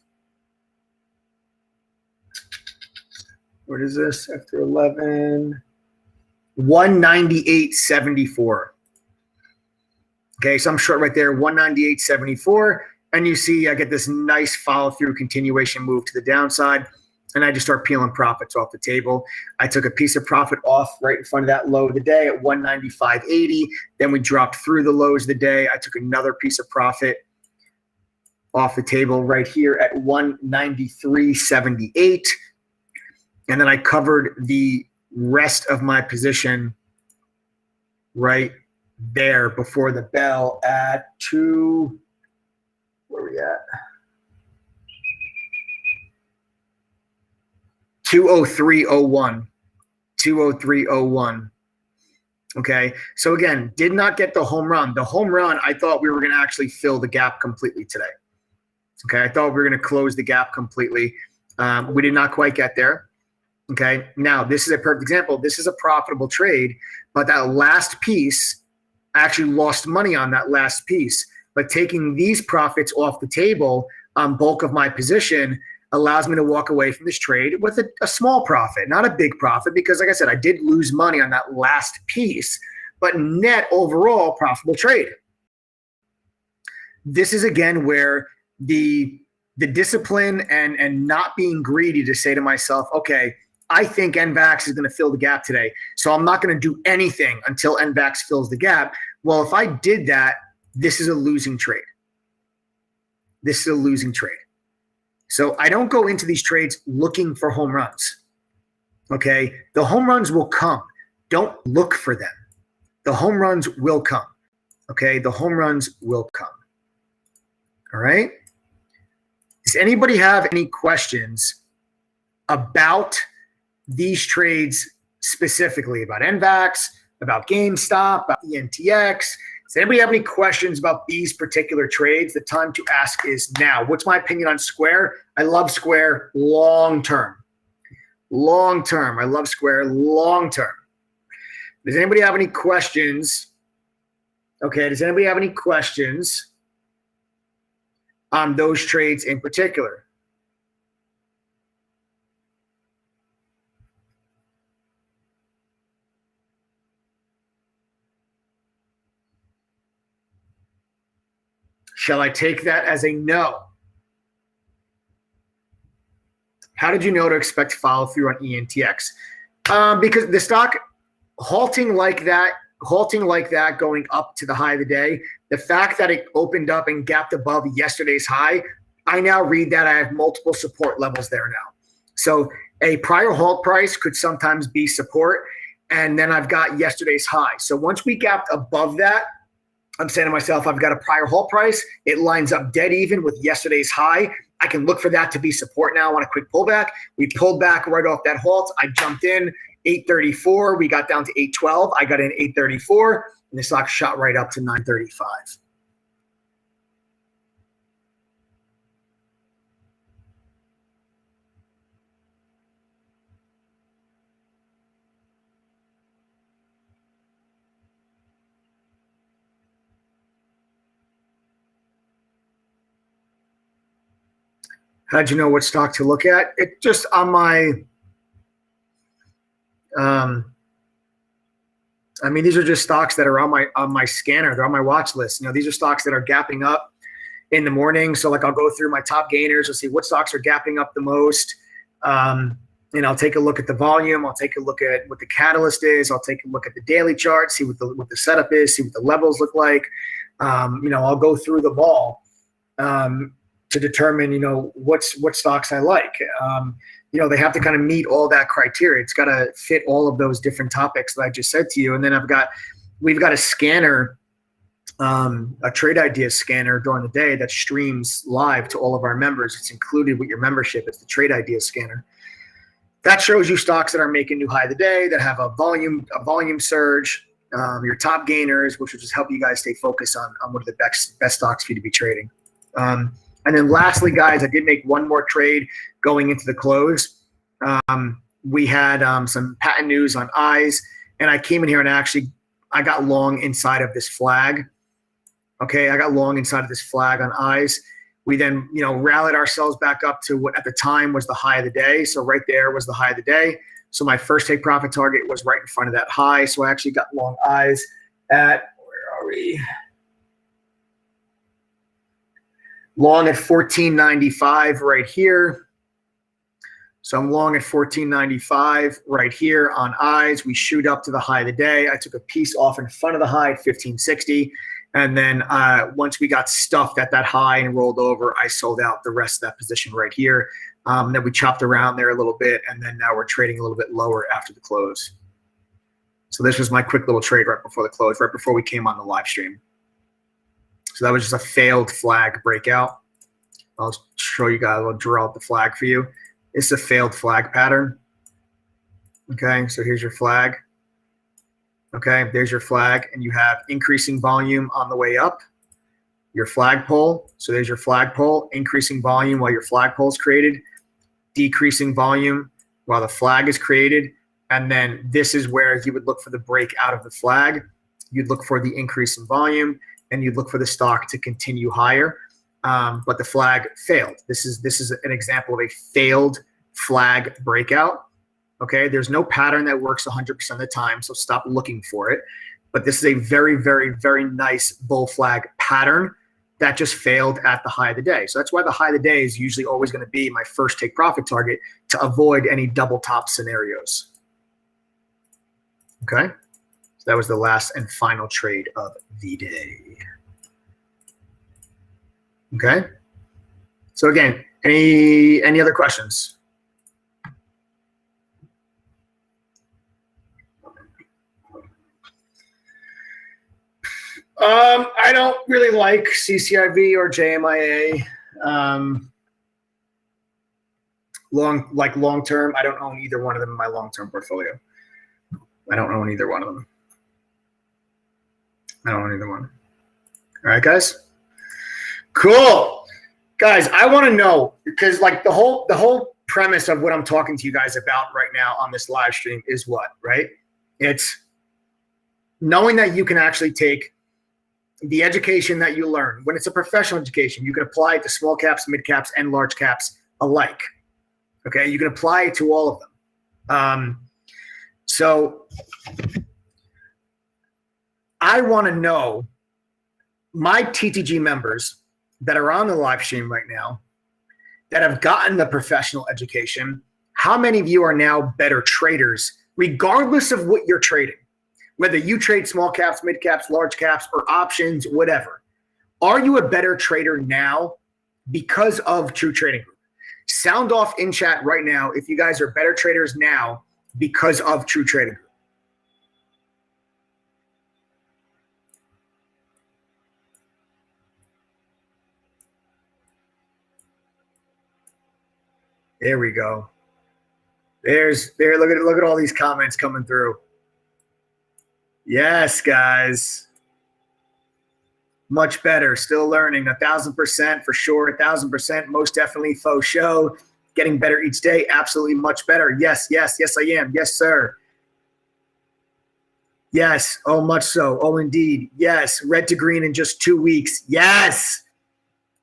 What is this? After 11. 198.74. Okay, so I'm short right there, 198.74. And you see I get this nice follow-through continuation move to the downside, and I just start peeling profits off the table. I took a piece of profit off right in front of that low of the day at 195.80. Then we dropped through the lows of the day. I took another piece of profit off the table right here at 193.78. And then I covered the rest of my position right there before the bell at where are we at? 203.01. 203.01. Okay, so again, did not get the home run. The home run, I thought we were going to actually fill the gap completely today. Okay, I thought we were going to close the gap completely. We did not quite get there. Okay, now this is a perfect example. This is a profitable trade, but that last piece, I actually lost money on that last piece. But taking these profits off the table on bulk of my position allows me to walk away from this trade with a small profit, not a big profit, because like I said, I did lose money on that last piece, but net overall profitable trade. This is again where the discipline and not being greedy to say to myself, okay, I think NVAX is going to fill the gap today, so I'm not going to do anything until NVAX fills the gap. Well, if I did that, this is a losing trade. This is a losing trade. So I don't go into these trades looking for home runs. Okay? The home runs will come. Don't look for them. The home runs will come. Okay? The home runs will come. All right? Does anybody have any questions about these trades specifically, about NVAX, about GameStop, about ENTX? Does anybody have any questions about these particular trades? The time to ask is now. What's my opinion on Square? I love Square long term. Long term. I love Square long term. Does anybody have any questions Okay, does anybody have any questions on those trades in particular? Shall I take that as a no? How did you know to expect follow through on ENTX? Because the stock halting like that, going up to the high of the day, the fact that it opened up and gapped above yesterday's high, I now read that I have multiple support levels there now. So a prior halt price could sometimes be support, and then I've got yesterday's high. So once we gapped above that, I'm saying to myself, I've got a prior halt price. It lines up dead even with yesterday's high. I can look for that to be support now on a quick pullback. We pulled back right off that halt. I jumped in 834. We got down to 812. I got in 834, and the stock shot right up to 935. How'd you know what stock to look at? It just on my, I mean, these are just stocks that are on my scanner. They're on my watch list. You know, these are stocks that are gapping up in the morning. So like I'll go through my top gainers and see what stocks are gapping up the most. And I'll take a look at the volume. I'll take a look at what the catalyst is. I'll take a look at the daily chart, see what the setup is, see what the levels look like. I'll go through them all. To determine, what stocks I like. They have to kind of meet all that criteria. It's got to fit all of those different topics that I just said to you. And then we've got a scanner, a trade idea scanner during the day that streams live to all of our members. It's included with your membership. It's the trade idea scanner. That shows you stocks that are making new high of the day, that have a volume surge, your top gainers, which will just help you guys stay focused on what are the best stocks for you to be trading. And then lastly, guys, I did make one more trade going into the close. We had some patent news on eyes, and I came in here and I got long inside of this flag. Okay, I got long inside of this flag on eyes. We then, rallied ourselves back up to what at the time was the high of the day. So right there was the high of the day. So my first take profit target was right in front of that high. So I actually got long eyes at, where are we? Long at 14.95 right here. So I'm long at 14.95 right here on eyes. We shoot up to the high of the day. I took a piece off in front of the high at 15.60. And then once we got stuffed at that high and rolled over, I sold out the rest of that position right here. Then we chopped around there a little bit, and then now we're trading a little bit lower after the close. So this was my quick little trade right before the close, right before we came on the live stream. So that was just a failed flag breakout. I'll show you guys, I'll draw out the flag for you. It's a failed flag pattern. Okay, so here's your flag. Okay, there's your flag, and you have increasing volume on the way up. Your flagpole, so there's your flagpole, increasing volume while your flagpole is created, decreasing volume while the flag is created, and then this is where you would look for the break out of the flag. You'd look for the increase in volume, and you'd look for the stock to continue higher, but the flag failed. This is an example of a failed flag breakout. Okay, there's no pattern that works 100% of the time, so stop looking for it. But this is a very, very, very nice bull flag pattern that just failed at the high of the day. So that's why the high of the day is usually always going to be my first take profit target to avoid any double top scenarios. Okay. That was the last and final trade of the day. Okay. So again, any other questions? I don't really like CCIV or JMIA. Long term, I don't own either one of them in my long-term portfolio. I don't own either one of them. I don't own either one. All right, guys. Cool. Guys, I want to know, because like the whole premise of what I'm talking to you guys about right now on this live stream is what, right? It's knowing that you can actually take the education that you learn, when it's a professional education, you can apply it to small caps, mid caps, and large caps alike. Okay, you can apply it to all of them. So I want to know, my TTG members that are on the live stream right now that have gotten the professional education, how many of you are now better traders, regardless of what you're trading? Whether you trade small caps, mid caps, large caps, or options, whatever. Are you a better trader now because of True Trading Group? Sound off in chat right now if you guys are better traders now because of True Trading Group. There we go. Look at all these comments coming through. Yes, guys. Much better. Still learning. 1,000% for sure. 1,000%. Most definitely. Faux show. Getting better each day. Absolutely much better. Yes, yes, yes, I am. Yes, sir. Yes. Oh, much so. Oh, indeed. Yes. Red to green in just 2 weeks. Yes.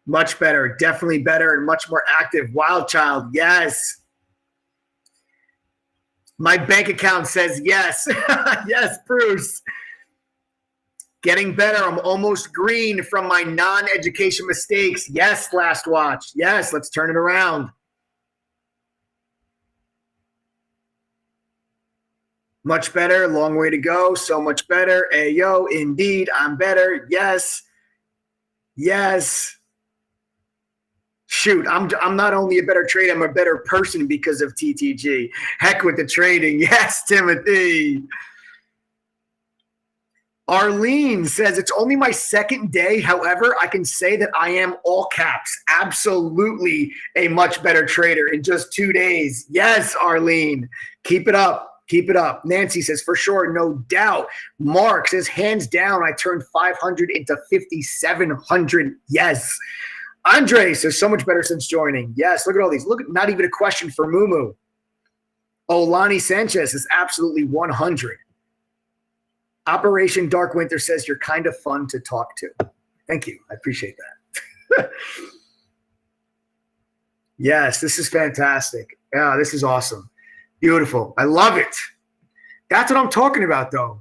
Much better. Definitely better and much more active. Wild child. Yes. My bank account says yes. Yes, Bruce. Getting better. I'm almost green from my non-education mistakes. Yes, last watch. Yes, let's turn it around. Much better. Long way to go. So much better. Ayo, indeed, I'm better. Yes. Yes. Shoot, I'm not only a better trader, I'm a better person because of TTG. Heck with the trading. Yes, Timothy. Arlene says, it's only my second day. However, I can say that I am all caps. Absolutely a much better trader in just 2 days. Yes, Arlene. Keep it up. Keep it up. Nancy says, for sure, no doubt. Mark says, hands down, I turned 500 into 5,700. Yes. Andre says, so much better since joining. Yes, look at all these. Look, not even a question for Mumu. Olani Sanchez is absolutely 100. Operation Dark Winter says, you're kind of fun to talk to. Thank you. I appreciate that. Yes, this is fantastic. Yeah, this is awesome. Beautiful. I love it. That's what I'm talking about, though.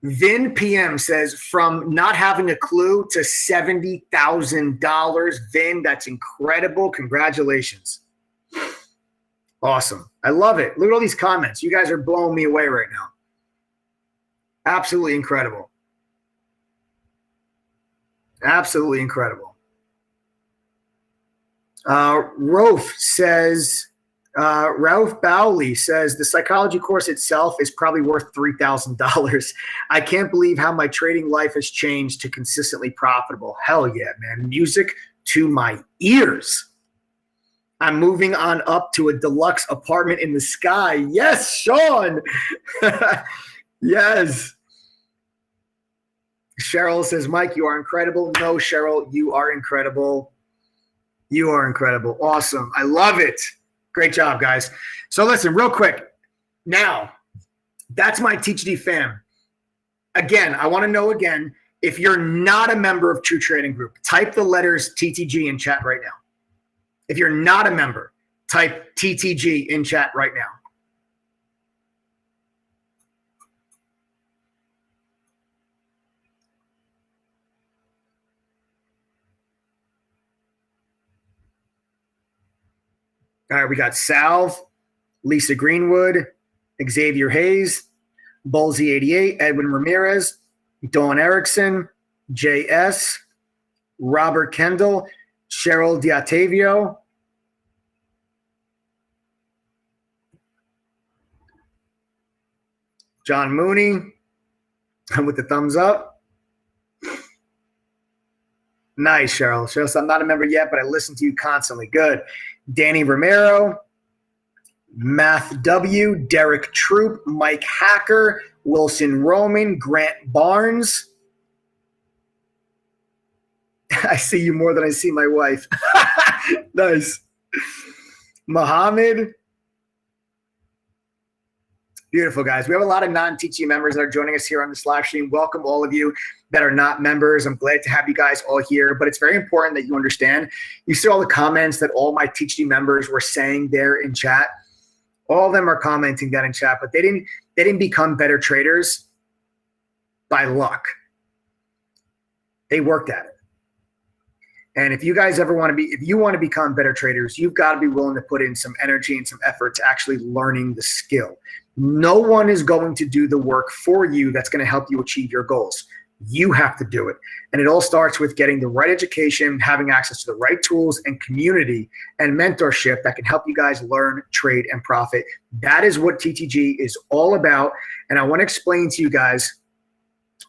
Vin PM says, from not having a clue to $70,000. Vin, that's incredible. Congratulations. Awesome. I love it. Look at all these comments. You guys are blowing me away right now. Absolutely incredible. Absolutely incredible. Ralph Bowley says, the psychology course itself is probably worth $3,000. I can't believe how my trading life has changed to consistently profitable. Hell yeah, man. Music to my ears. I'm moving on up to a deluxe apartment in the sky. Yes, Sean. Yes. Cheryl says, Mike, you are incredible. No, Cheryl, you are incredible. You are incredible. Awesome. I love it. Great job, guys. So listen, real quick. Now, that's my TTG fam. Again, I want to know again, if you're not a member of True Trading Group, type the letters TTG in chat right now. If you're not a member, type TTG in chat right now. All right, we got Salve, Lisa Greenwood, Xavier Hayes, Bullsy88, Edwin Ramirez, Dawn Erickson, JS, Robert Kendall, Cheryl Diatavio, John Mooney, with the thumbs up. Nice, Cheryl. Cheryl said, I'm not a member yet, but I listen to you constantly. Good. Danny Romero, Math W, Derek Troop, Mike Hacker, Wilson Roman, Grant Barnes. I see you more than I see my wife. Nice. Muhammad. Beautiful, guys. We have a lot of non-TT members that are joining us here on this live stream. Welcome all of you that are not members. I'm glad to have you guys all here, but it's very important that you understand. You see all the comments that all my TT members were saying there in chat. All of them are commenting that in chat, but they didn't become better traders by luck. They worked at it. And if you guys ever want to if you want to become better traders, you've got to be willing to put in some energy and some effort to actually learning the skill. No one is going to do the work for you that's going to help you achieve your goals. You have to do it. And it all starts with getting the right education, having access to the right tools and community and mentorship that can help you guys learn, trade, and profit. That is what TTG is all about. And I want to explain to you guys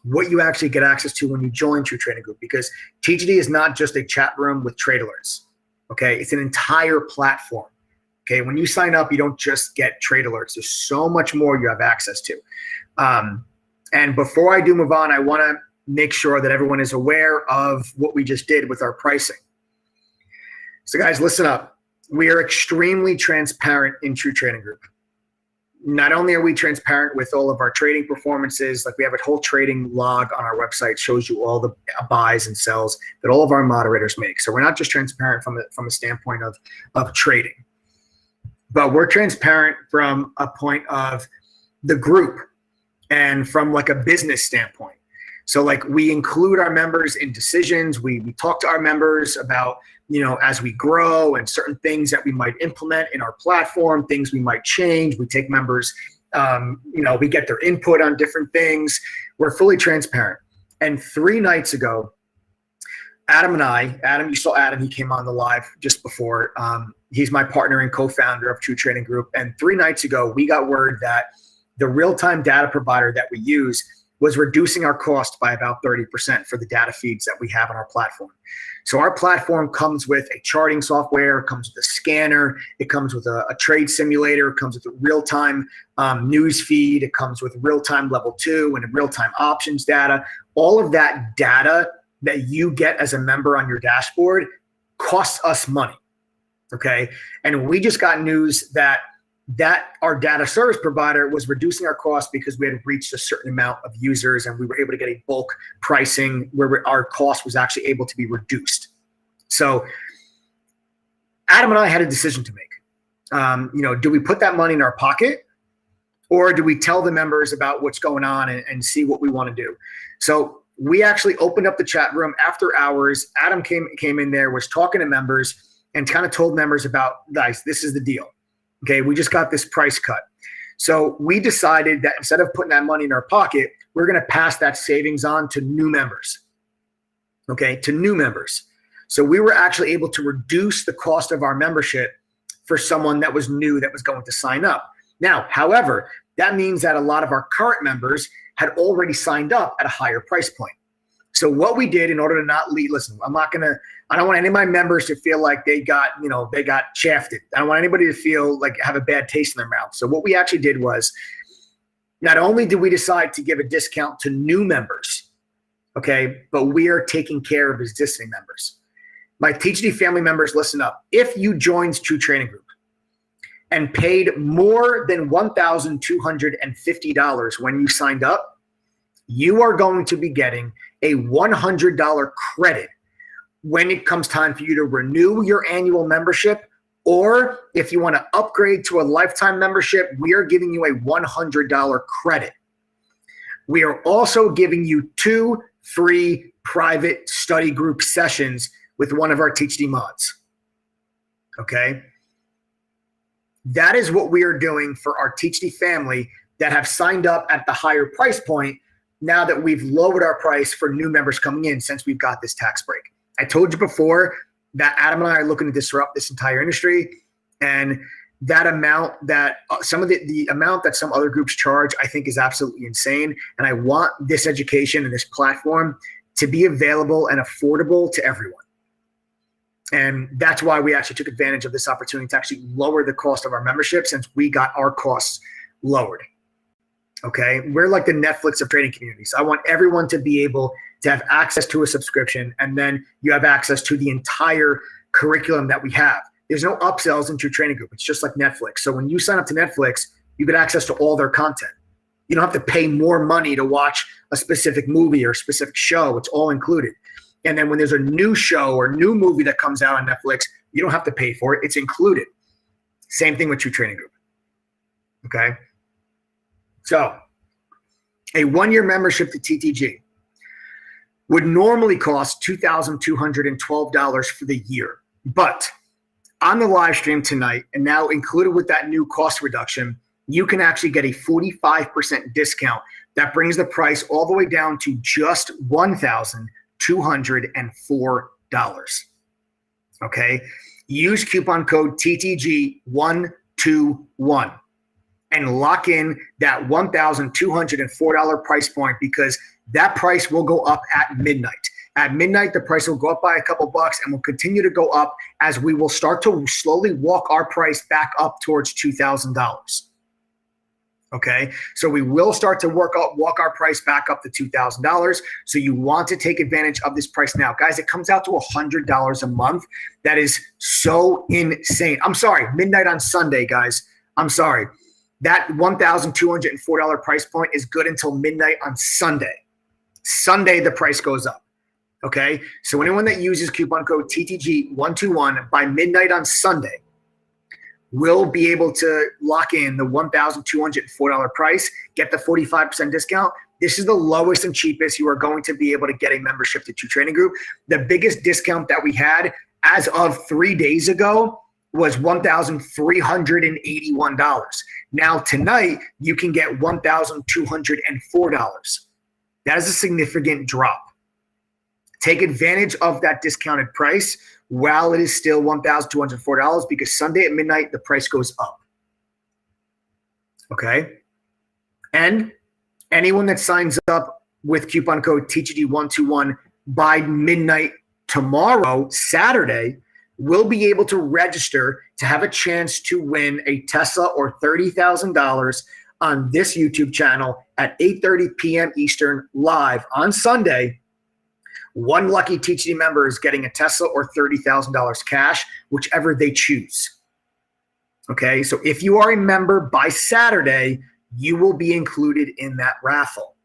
what you actually get access to when you join True Trading Group, because TTG is not just a chat room with trade alerts. Okay, it's an entire platform. Okay, when you sign up, you don't just get trade alerts. There's so much more you have access to. And before I do move on, I want to make sure that everyone is aware of what we just did with our pricing. So guys, listen up. We are extremely transparent in True Trading Group. Not only are we transparent with all of our trading performances, like we have a whole trading log on our website, shows you all the buys and sells that all of our moderators make. So we're not just transparent from a standpoint of trading, but we're transparent from a point of the group and from like a business standpoint. So like we include our members in decisions. We talk to our members about, you know, as we grow and certain things that we might implement in our platform, things we might change. We take members, you know, we get their input on different things. We're fully transparent. And 3 nights ago, Adam, you saw Adam, he came on the live just before. He's my partner and co-founder of True Trading Group. And 3 nights ago, we got word that the real-time data provider that we use was reducing our cost by about 30% for the data feeds that we have on our platform. So our platform comes with a charting software, comes with a scanner, it comes with a trade simulator, it comes with a real-time news feed, it comes with real-time level 2 and real-time options data. All of that data that you get as a member on your dashboard costs us money, okay? And we just got news that our data service provider was reducing our cost because we had reached a certain amount of users and we were able to get a bulk pricing where our cost was actually able to be reduced. So Adam and I had a decision to make. You know, do we put that money in our pocket or do we tell the members about what's going on and see what we want to do? So we actually opened up the chat room after hours. Adam came in there, was talking to members and kind of told members about, guys, this is the deal. Okay, we just got this price cut. So we decided that instead of putting that money in our pocket, we're going to pass that savings on to new members. Okay, to new members. So we were actually able to reduce the cost of our membership for someone that was new that was going to sign up. Now, however, that means that a lot of our current members had already signed up at a higher price point. So what we did in order to not lead, listen, I don't want any of my members to feel like they got shafted. I don't want anybody to feel like have a bad taste in their mouth. So what we actually did was, not only did we decide to give a discount to new members, okay, but we are taking care of existing members. My TGD family members, listen up. If you joined True Trading Group and paid more than $1,250 when you signed up, you are going to be getting a $100 credit when it comes time for you to renew your annual membership, or if you want to upgrade to a lifetime membership, we are giving you a $100 credit. We are also giving you 2 free private study group sessions with one of our THD mods. Okay? That is what we are doing for our THD family that have signed up at the higher price point now that we've lowered our price for new members coming in since we've got this tax break. I told you before that Adam and I are looking to disrupt this entire industry, and that amount that some of the amount that some other groups charge, I think is absolutely insane. And I want this education and this platform to be available and affordable to everyone. And that's why we actually took advantage of this opportunity to actually lower the cost of our membership since we got our costs lowered. Okay, we're like the Netflix of trading communities. I want everyone to be able to have access to a subscription, and then you have access to the entire curriculum that we have. There's no upsells in True Trading Group. It's just like Netflix. So when you sign up to Netflix, you get access to all their content. You don't have to pay more money to watch a specific movie or a specific show. It's all included. And then when there's a new show or new movie that comes out on Netflix, you don't have to pay for it. It's included. Same thing with True Training Group. Okay? So a 1-year membership to TTG would normally cost $2,212 for the year. But on the live stream tonight, and now included with that new cost reduction, you can actually get a 45% discount. That brings the price all the way down to just $1,204. Okay? Use coupon code TTG121 and lock in that $1,204 price point, because that price will go up at midnight. At midnight, the price will go up by a couple bucks and will continue to go up as we will start to slowly walk our price back up towards $2,000. Okay, so we will start to walk our price back up to $2,000. So you want to take advantage of this price now. Guys, it comes out to $100 a month. That is so insane. I'm sorry, midnight on Sunday, guys. I'm sorry. That $1,204 price point is good until midnight on Sunday. Sunday, the price goes up. Okay, so anyone that uses coupon code TTG121 by midnight on Sunday will be able to lock in the $1,204 price, get the 45% discount. This is the lowest and cheapest you are going to be able to get a membership to True Training Group. The biggest discount that we had as of 3 days ago was $1,381. Now tonight, you can get $1,204. That is a significant drop. Take advantage of that discounted price while it is still $1,204, because Sunday at midnight, the price goes up. Okay? And anyone that signs up with coupon code TTG121 by midnight tomorrow, Saturday, will be able to register to have a chance to win a Tesla or $30,000 on this YouTube channel at 8:30 p.m. Eastern live on Sunday. One lucky TTG member is getting a Tesla or $30,000 cash, whichever they choose. Okay, so if you are a member by Saturday, you will be included in that raffle.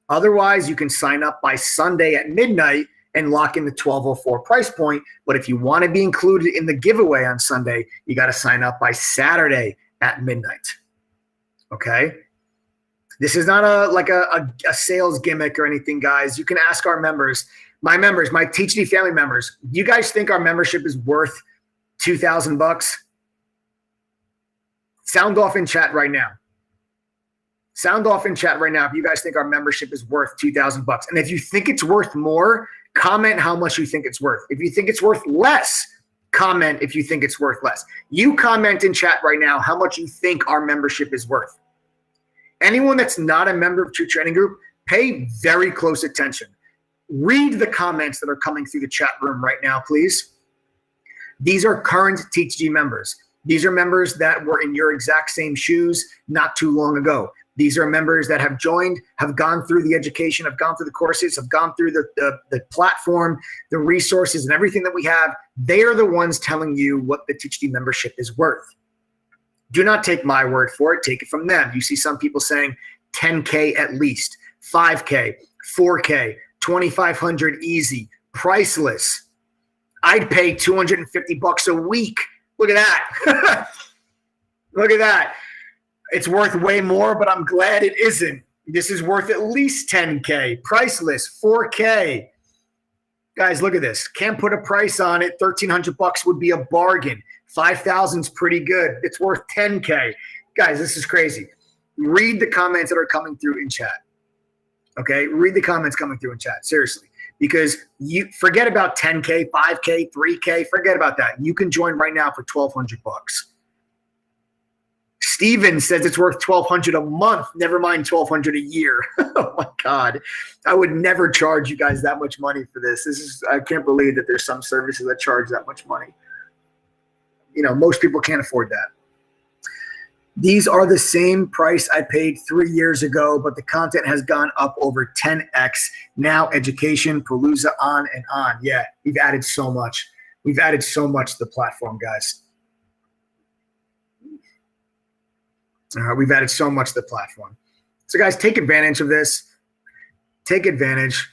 Otherwise, you can sign up by Sunday at midnight and lock in the $1,204 price point. But if you want to be included in the giveaway on Sunday, you got to sign up by Saturday at midnight. Okay? This is not a sales gimmick or anything, guys. You can ask our members, my TTG family members, do you guys think our membership is worth $2,000? Sound off in chat right now. Sound off in chat right now if you guys think our membership is worth $2,000. And if you think it's worth more, comment how much you think it's worth. If you think it's worth less, comment if you think it's worth less. You comment in chat right now how much you think our membership is worth. Anyone that's not a member of True Training Group, pay very close attention. Read the comments that are coming through the chat room right now, please. These are current TTG members. These are members that were in your exact same shoes not too long ago. These are members that have joined, have gone through the education, have gone through the courses, have gone through the platform, the resources, and everything that we have. They are the ones telling you what the TTG membership is worth. Do not take my word for it. Take it from them. You see some people saying 10K at least, 5K, 4K, 2,500 easy, priceless. I'd pay $250 a week. Look at that. Look at that. It's worth way more, but I'm glad it isn't. This is worth at least 10K, priceless, 4K. Guys, look at this. Can't put a price on it. $1,300 would be a bargain. 5,000 is pretty good. It's worth 10K. Guys, this is crazy. Read the comments that are coming through in chat. Okay? Read the comments coming through in chat. Seriously. Because you forget about 10K, 5K, 3K. Forget about that. You can join right now for $1,200. Steven says it's worth $1,200 a month. Never mind $1,200 a year. Oh my God. I would never charge you guys that much money for this. I can't believe that there's some services that charge that much money. You know, most people can't afford that. These are the same price I paid 3 years ago, but the content has gone up over 10x. Now education, Palooza, on and on. Yeah, we've added so much. We've added so much to the platform, guys. We've added so much to the platform. So guys, take advantage of this. Take advantage.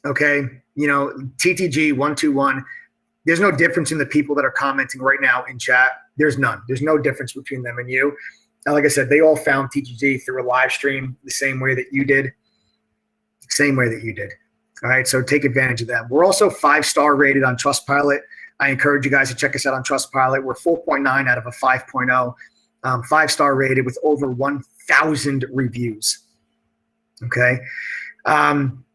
Okay. You know, TTG 121. There's no difference in the people that are commenting right now in chat. There's none. There's no difference between them and you. Like I said, they all found TTG through a live stream the same way that you did. Same way that you did. All right, so take advantage of them. We're also 5-star rated on Trustpilot. I encourage you guys to check us out on Trustpilot. We're 4.9 out of a 5.0. 5-star rated with over 1,000 reviews. Okay.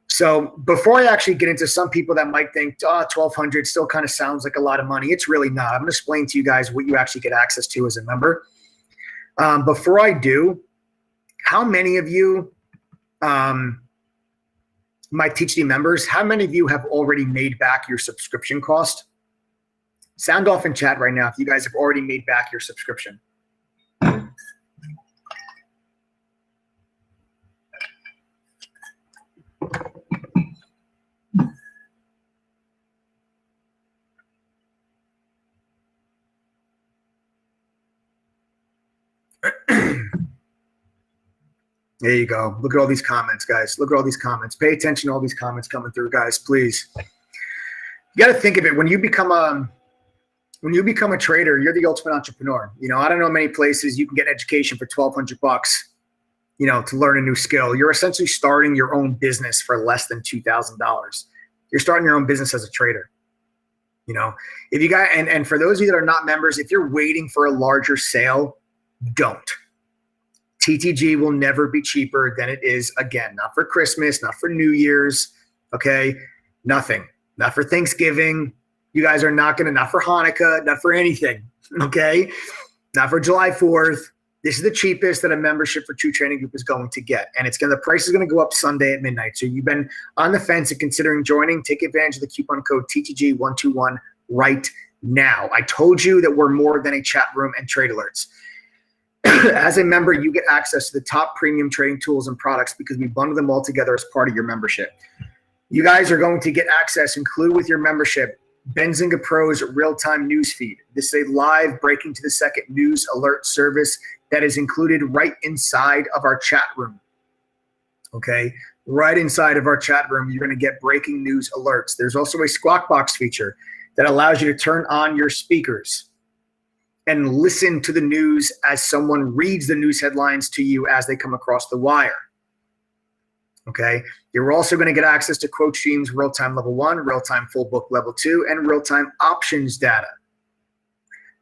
So before I actually get into some people that might think, oh, 1,200 still kind of sounds like a lot of money. It's really not. I'm going to explain to you guys what you actually get access to as a member. Before I do, how many of you, my TeachD members, how many of you have already made back your subscription cost? Sound off in chat right now if you guys have already made back your subscription. There you go. Look at all these comments, guys. Look at all these comments. Pay attention to all these comments coming through, guys, please. You got to think of it. When you become a trader, you're the ultimate entrepreneur. You know, I don't know many places you can get education for $1,200, you know, to learn a new skill. You're essentially starting your own business for less than $2,000. You're starting your own business as a trader. You know, if you got, and for those of you that are not members, if you're waiting for a larger sale, don't. TTG will never be cheaper than it is again. Not for Christmas, not for New Year's, okay? Nothing. Not for Thanksgiving. You guys are not gonna, not for Hanukkah, not for anything, okay? Not for July 4th. This is the cheapest that a membership for True Trading Group is going to get. And the price is gonna go up Sunday at midnight. So you've been on the fence and considering joining, take advantage of the coupon code TTG121 right now. I told you that we're more than a chat room and trade alerts. As a member, you get access to the top premium trading tools and products because we bundle them all together as part of your membership. You guys are going to get access, include with your membership, Benzinga Pro's real-time news feed. This is a live breaking to the second news alert service that is included right inside of our chat room. Okay, right inside of our chat room, you're going to get breaking news alerts. There's also a Squawk Box feature that allows you to turn on your speakers and listen to the news as someone reads the news headlines to you as they come across the wire. Okay. You're also going to get access to quote streams, real-time level 1, real-time full book level 2, and real-time options data.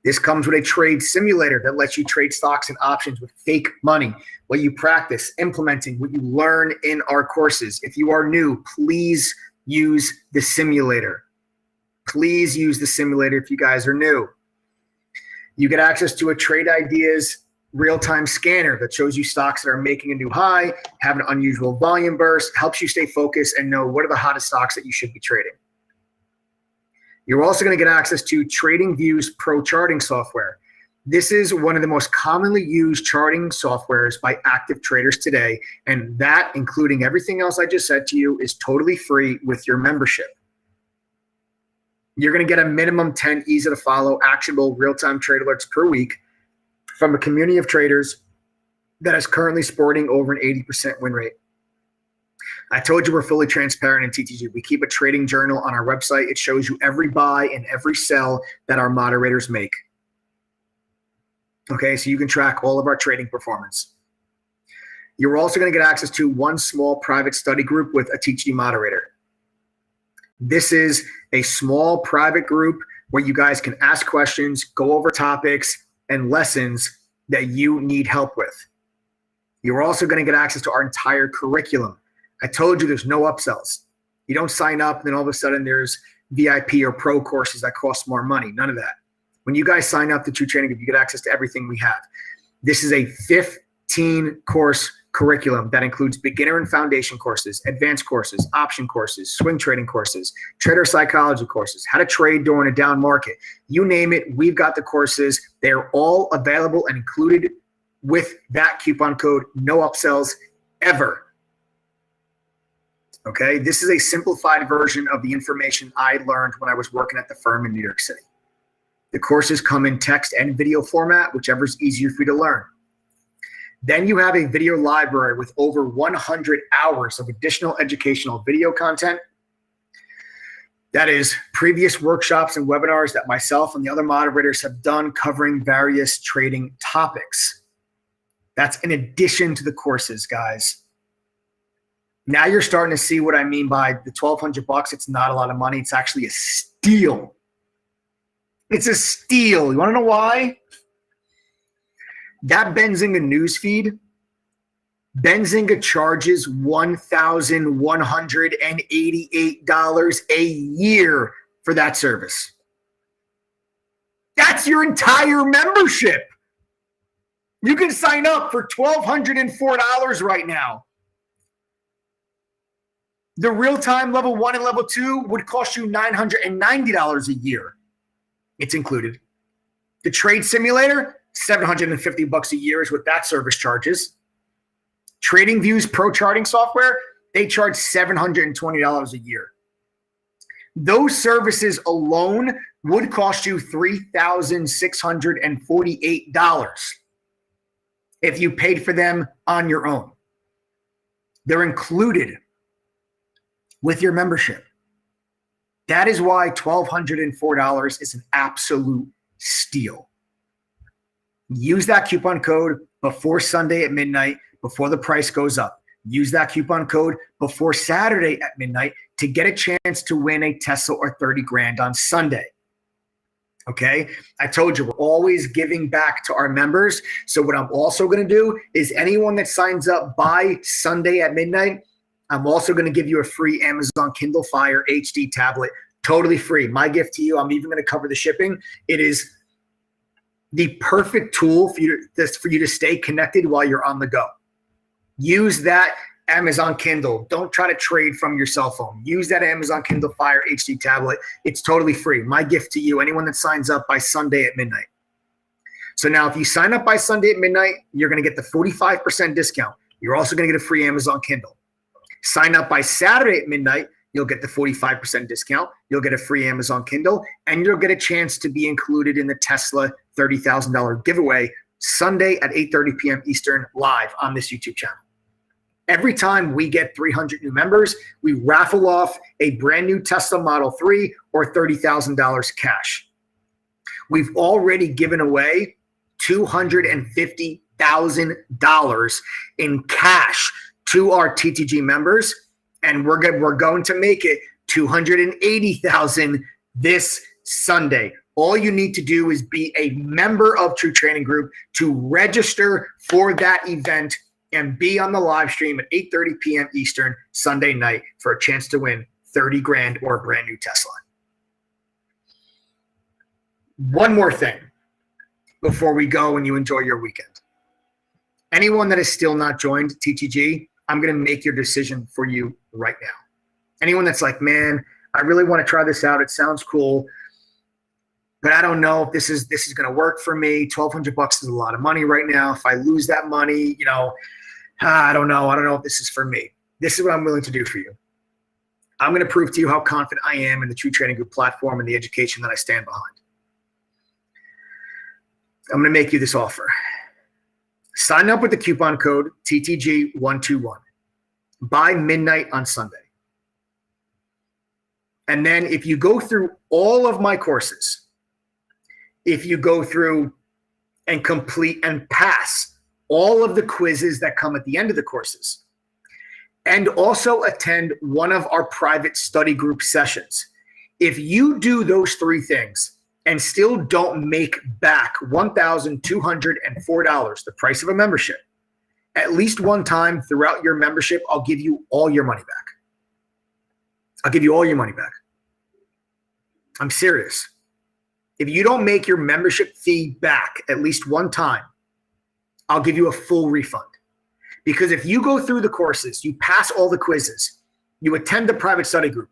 This comes with a trade simulator that lets you trade stocks and options with fake money. What you practice, implementing, what you learn in our courses. If you are new, please use the simulator. Please use the simulator if you guys are new. You get access to a Trade Ideas real-time scanner that shows you stocks that are making a new high, have an unusual volume burst, helps you stay focused and know what are the hottest stocks that you should be trading. You're also going to get access to TradingView's Pro Charting software. This is one of the most commonly used charting softwares by active traders today, and that, including everything else I just said to you, is totally free with your membership. You're going to get a minimum 10 easy-to-follow, actionable, real-time trade alerts per week from a community of traders that is currently sporting over an 80% win rate. I told you we're fully transparent in TTG. We keep a trading journal on our website. It shows you every buy and every sell that our moderators make. Okay, so you can track all of our trading performance. You're also going to get access to one small private study group with a TTG moderator. This is a small private group where you guys can ask questions, go over topics and lessons that you need help with. You're also going to get access to our entire curriculum. I told you there's no upsells. You don't sign up and then all of a sudden there's VIP or pro courses that cost more money. None of that. When you guys sign up to True Trading Group, you get access to everything we have. This is a 15-course curriculum that includes beginner and foundation courses, advanced courses, option courses, swing trading courses, trader psychology courses, how to trade during a down market. You name it, we've got the courses. They're all available and included with that coupon code, no upsells ever. Okay, this is a simplified version of the information I learned when I was working at the firm in New York City. The courses come in text and video format, whichever is easier for you to learn. Then you have a video library with over 100 hours of additional educational video content. That is previous workshops and webinars that myself and the other moderators have done covering various trading topics. That's in addition to the courses, guys. Now you're starting to see what I mean by the $1,200. It's not a lot of money. It's actually a steal. It's a steal. You want to know why? That Benzinga newsfeed, Benzinga charges $1,188 a year for that service. That's your entire membership. You can sign up for $1,204 right now. The real-time level 1 and level 2 would cost you $990 a year. It's included. The trade simulator, $750 a year is what that service charges. TradingView's pro charting software, they charge $720 a year. Those services alone would cost you $3,648 if you paid for them on your own. They're included with your membership. That is why $1,204 is an absolute steal. Use that coupon code before Sunday at midnight, before the price goes up. Use that coupon code before Saturday at midnight to get a chance to win a Tesla or 30 grand on Sunday. Okay? I told you, we're always giving back to our members. So what I'm also going to do is anyone that signs up by Sunday at midnight, I'm also going to give you a free Amazon Kindle Fire HD tablet, totally free. My gift to you, I'm even going to cover the shipping. It is the perfect tool for you to stay connected while you're on the go. Use that Amazon Kindle. Don't try to trade from your cell phone. Use that Amazon Kindle Fire HD tablet. It's totally free. My gift to you, anyone that signs up by Sunday at midnight. So now if you sign up by Sunday at midnight, you're going to get the 45% discount. You're also going to get a free Amazon Kindle. Sign up by Saturday at midnight, you'll get the 45% discount. You'll get a free Amazon Kindle, and you'll get a chance to be included in the Tesla $30,000 giveaway Sunday at 8:30 p.m. Eastern live on this YouTube channel. Every time we get 300 new members, we raffle off a brand new Tesla Model 3 or $30,000 cash. We've already given away $250,000 in cash to our TTG members, and we're going to make it $280,000 this Sunday. All you need to do is be a member of True Trading Group to register for that event and be on the live stream at 8:30 p.m. Eastern Sunday night for a chance to win 30 grand or a brand new Tesla. One more thing before we go and you enjoy your weekend. Anyone that has still not joined TTG, I'm going to make your decision for you right now. Anyone that's like, man, I really want to try this out. It sounds cool, but I don't know if this is going to work for me. $1,200 is a lot of money right now. If I lose that money, I don't know. I don't know if this is for me. This is what I'm willing to do for you. I'm going to prove to you how confident I am in the True Trading Group platform and the education that I stand behind. I'm going to make you this offer. Sign up with the coupon code TTG121 by midnight on Sunday. And then if you go through all of my courses, if you go through and complete and pass all of the quizzes that come at the end of the courses, and also attend one of our private study group sessions, if you do those three things and still don't make back $1,204, the price of a membership, at least one time throughout your membership, I'll give you all your money back. I'll give you all your money back. I'm serious. If you don't make your membership fee back at least one time, I'll give you a full refund. Because if you go through the courses, you pass all the quizzes, you attend the private study group,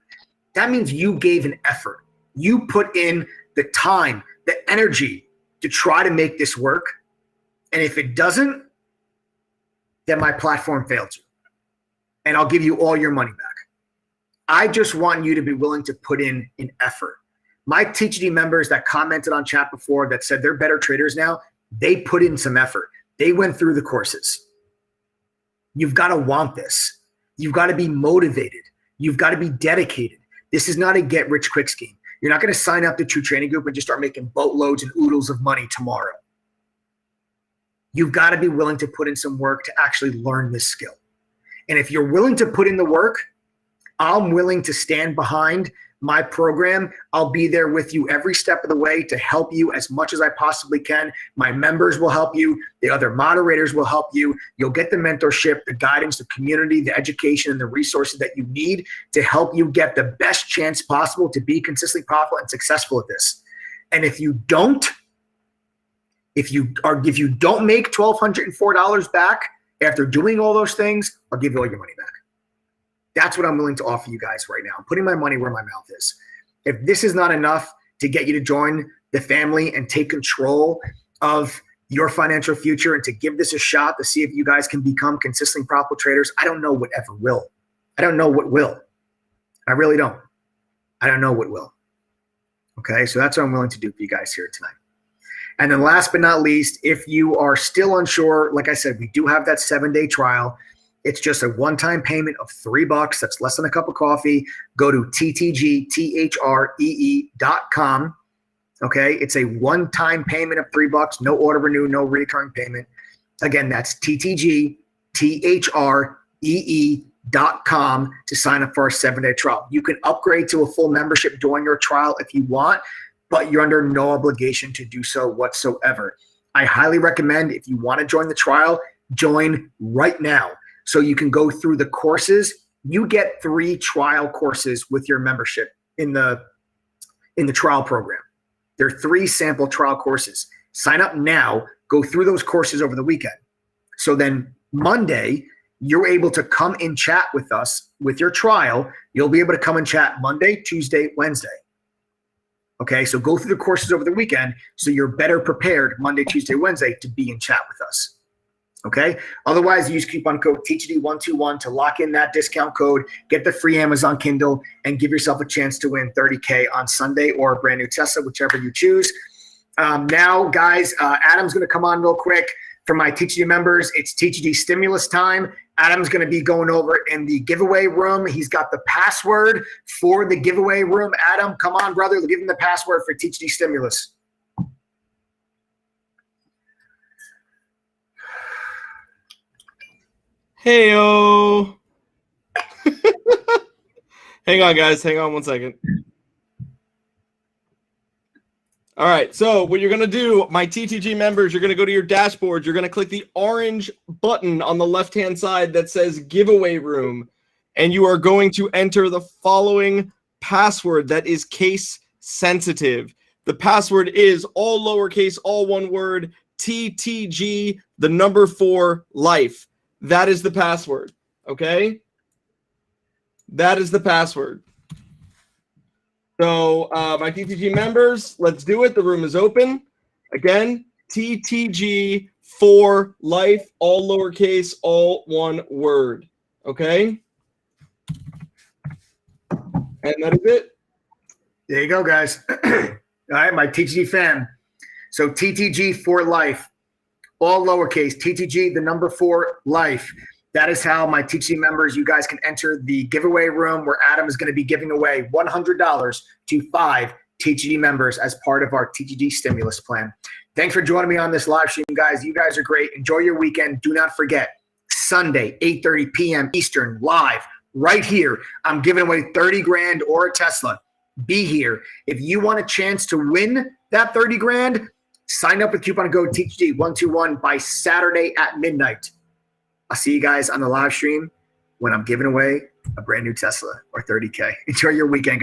that means you gave an effort. You put in the time, the energy to try to make this work. And if it doesn't, then my platform failed you. And I'll give you all your money back. I just want you to be willing to put in an effort. My TTG members that commented on chat before that said they're better traders now, they put in some effort. They went through the courses. You've got to want this. You've got to be motivated. You've got to be dedicated. This is not a get-rich-quick scheme. You're not going to sign up to True Training Group and just start making boatloads and oodles of money tomorrow. You've got to be willing to put in some work to actually learn this skill. And if you're willing to put in the work, I'm willing to stand behind my program. I'll be there with you every step of the way to help you as much as I possibly can. My members will help you. The other moderators will help you. You'll get the mentorship, the guidance, the community, the education, and the resources that you need to help you get the best chance possible to be consistently profitable and successful at this. And if you don't, if you don't make $1,204 back after doing all those things, I'll give you all your money back. That's what I'm willing to offer you guys right now. I'm putting my money where my mouth is. If this is not enough to get you to join the family and take control of your financial future and to give this a shot to see if you guys can become consistently profitable traders, I don't know what ever will. I don't know what will. I really don't. I don't know what will. Okay, so that's what I'm willing to do for you guys here tonight. And then last but not least, if you are still unsure, like I said, we do have that 7-day trial. It's just a one-time payment of $3. That's less than a cup of coffee. Go to ttgthree.com. Okay, it's a one-time payment of $3. No auto renew, no recurring payment. Again, that's ttgthree.com to sign up for our 7-day trial. You can upgrade to a full membership during your trial if you want, but you're under no obligation to do so whatsoever. I highly recommend, if you want to join the trial, join right now. So you can go through the courses. You get 3 trial courses with your membership in the trial program. There are 3 sample trial courses. Sign up now, go through those courses over the weekend. So then Monday, you're able to come and chat with us with your trial. You'll be able to come and chat Monday, Tuesday, Wednesday. Okay, so go through the courses over the weekend so you're better prepared Monday, Tuesday, Wednesday to be in chat with us. Okay. Otherwise, use coupon code THD121 to lock in that discount code, get the free Amazon Kindle, and give yourself a chance to win $30K on Sunday or a brand new Tesla, whichever you choose. Now, guys, Adam's going to come on real quick. For my THD members, it's THD stimulus time. Adam's going to be going over in the giveaway room. He's got the password for the giveaway room. Adam, come on, brother. Give him the password for THD stimulus. Heyo. Hang on, guys. Hang on one second. All right. So what you're going to do, my TTG members, you're going to go to your dashboard. You're going to click the orange button on the left-hand side that says giveaway room. And you are going to enter the following password that is case sensitive. The password is all lowercase, all one word, TTG, the number 4, life. That is the password, okay? That is the password. So my TTG members, let's do it. The room is open. Again, TTG for life, all lowercase, all one word, okay? And that is it. There you go, guys. All right, my TTG fam. So TTG for life. All lowercase, TTG, the number 4, life. That is how my TTG members, you guys can enter the giveaway room where Adam is going to be giving away $100 to 5 TTG members as part of our TTG stimulus plan. Thanks for joining me on this live stream, guys. You guys are great. Enjoy your weekend. Do not forget, Sunday, 8:30 p.m. Eastern, live, right here. I'm giving away 30 grand or a Tesla. Be here. If you want a chance to win that 30 grand, sign up with coupon code THD121 by Saturday at midnight. I'll see you guys on the live stream when I'm giving away a brand new Tesla or 30K. Enjoy your weekend, guys.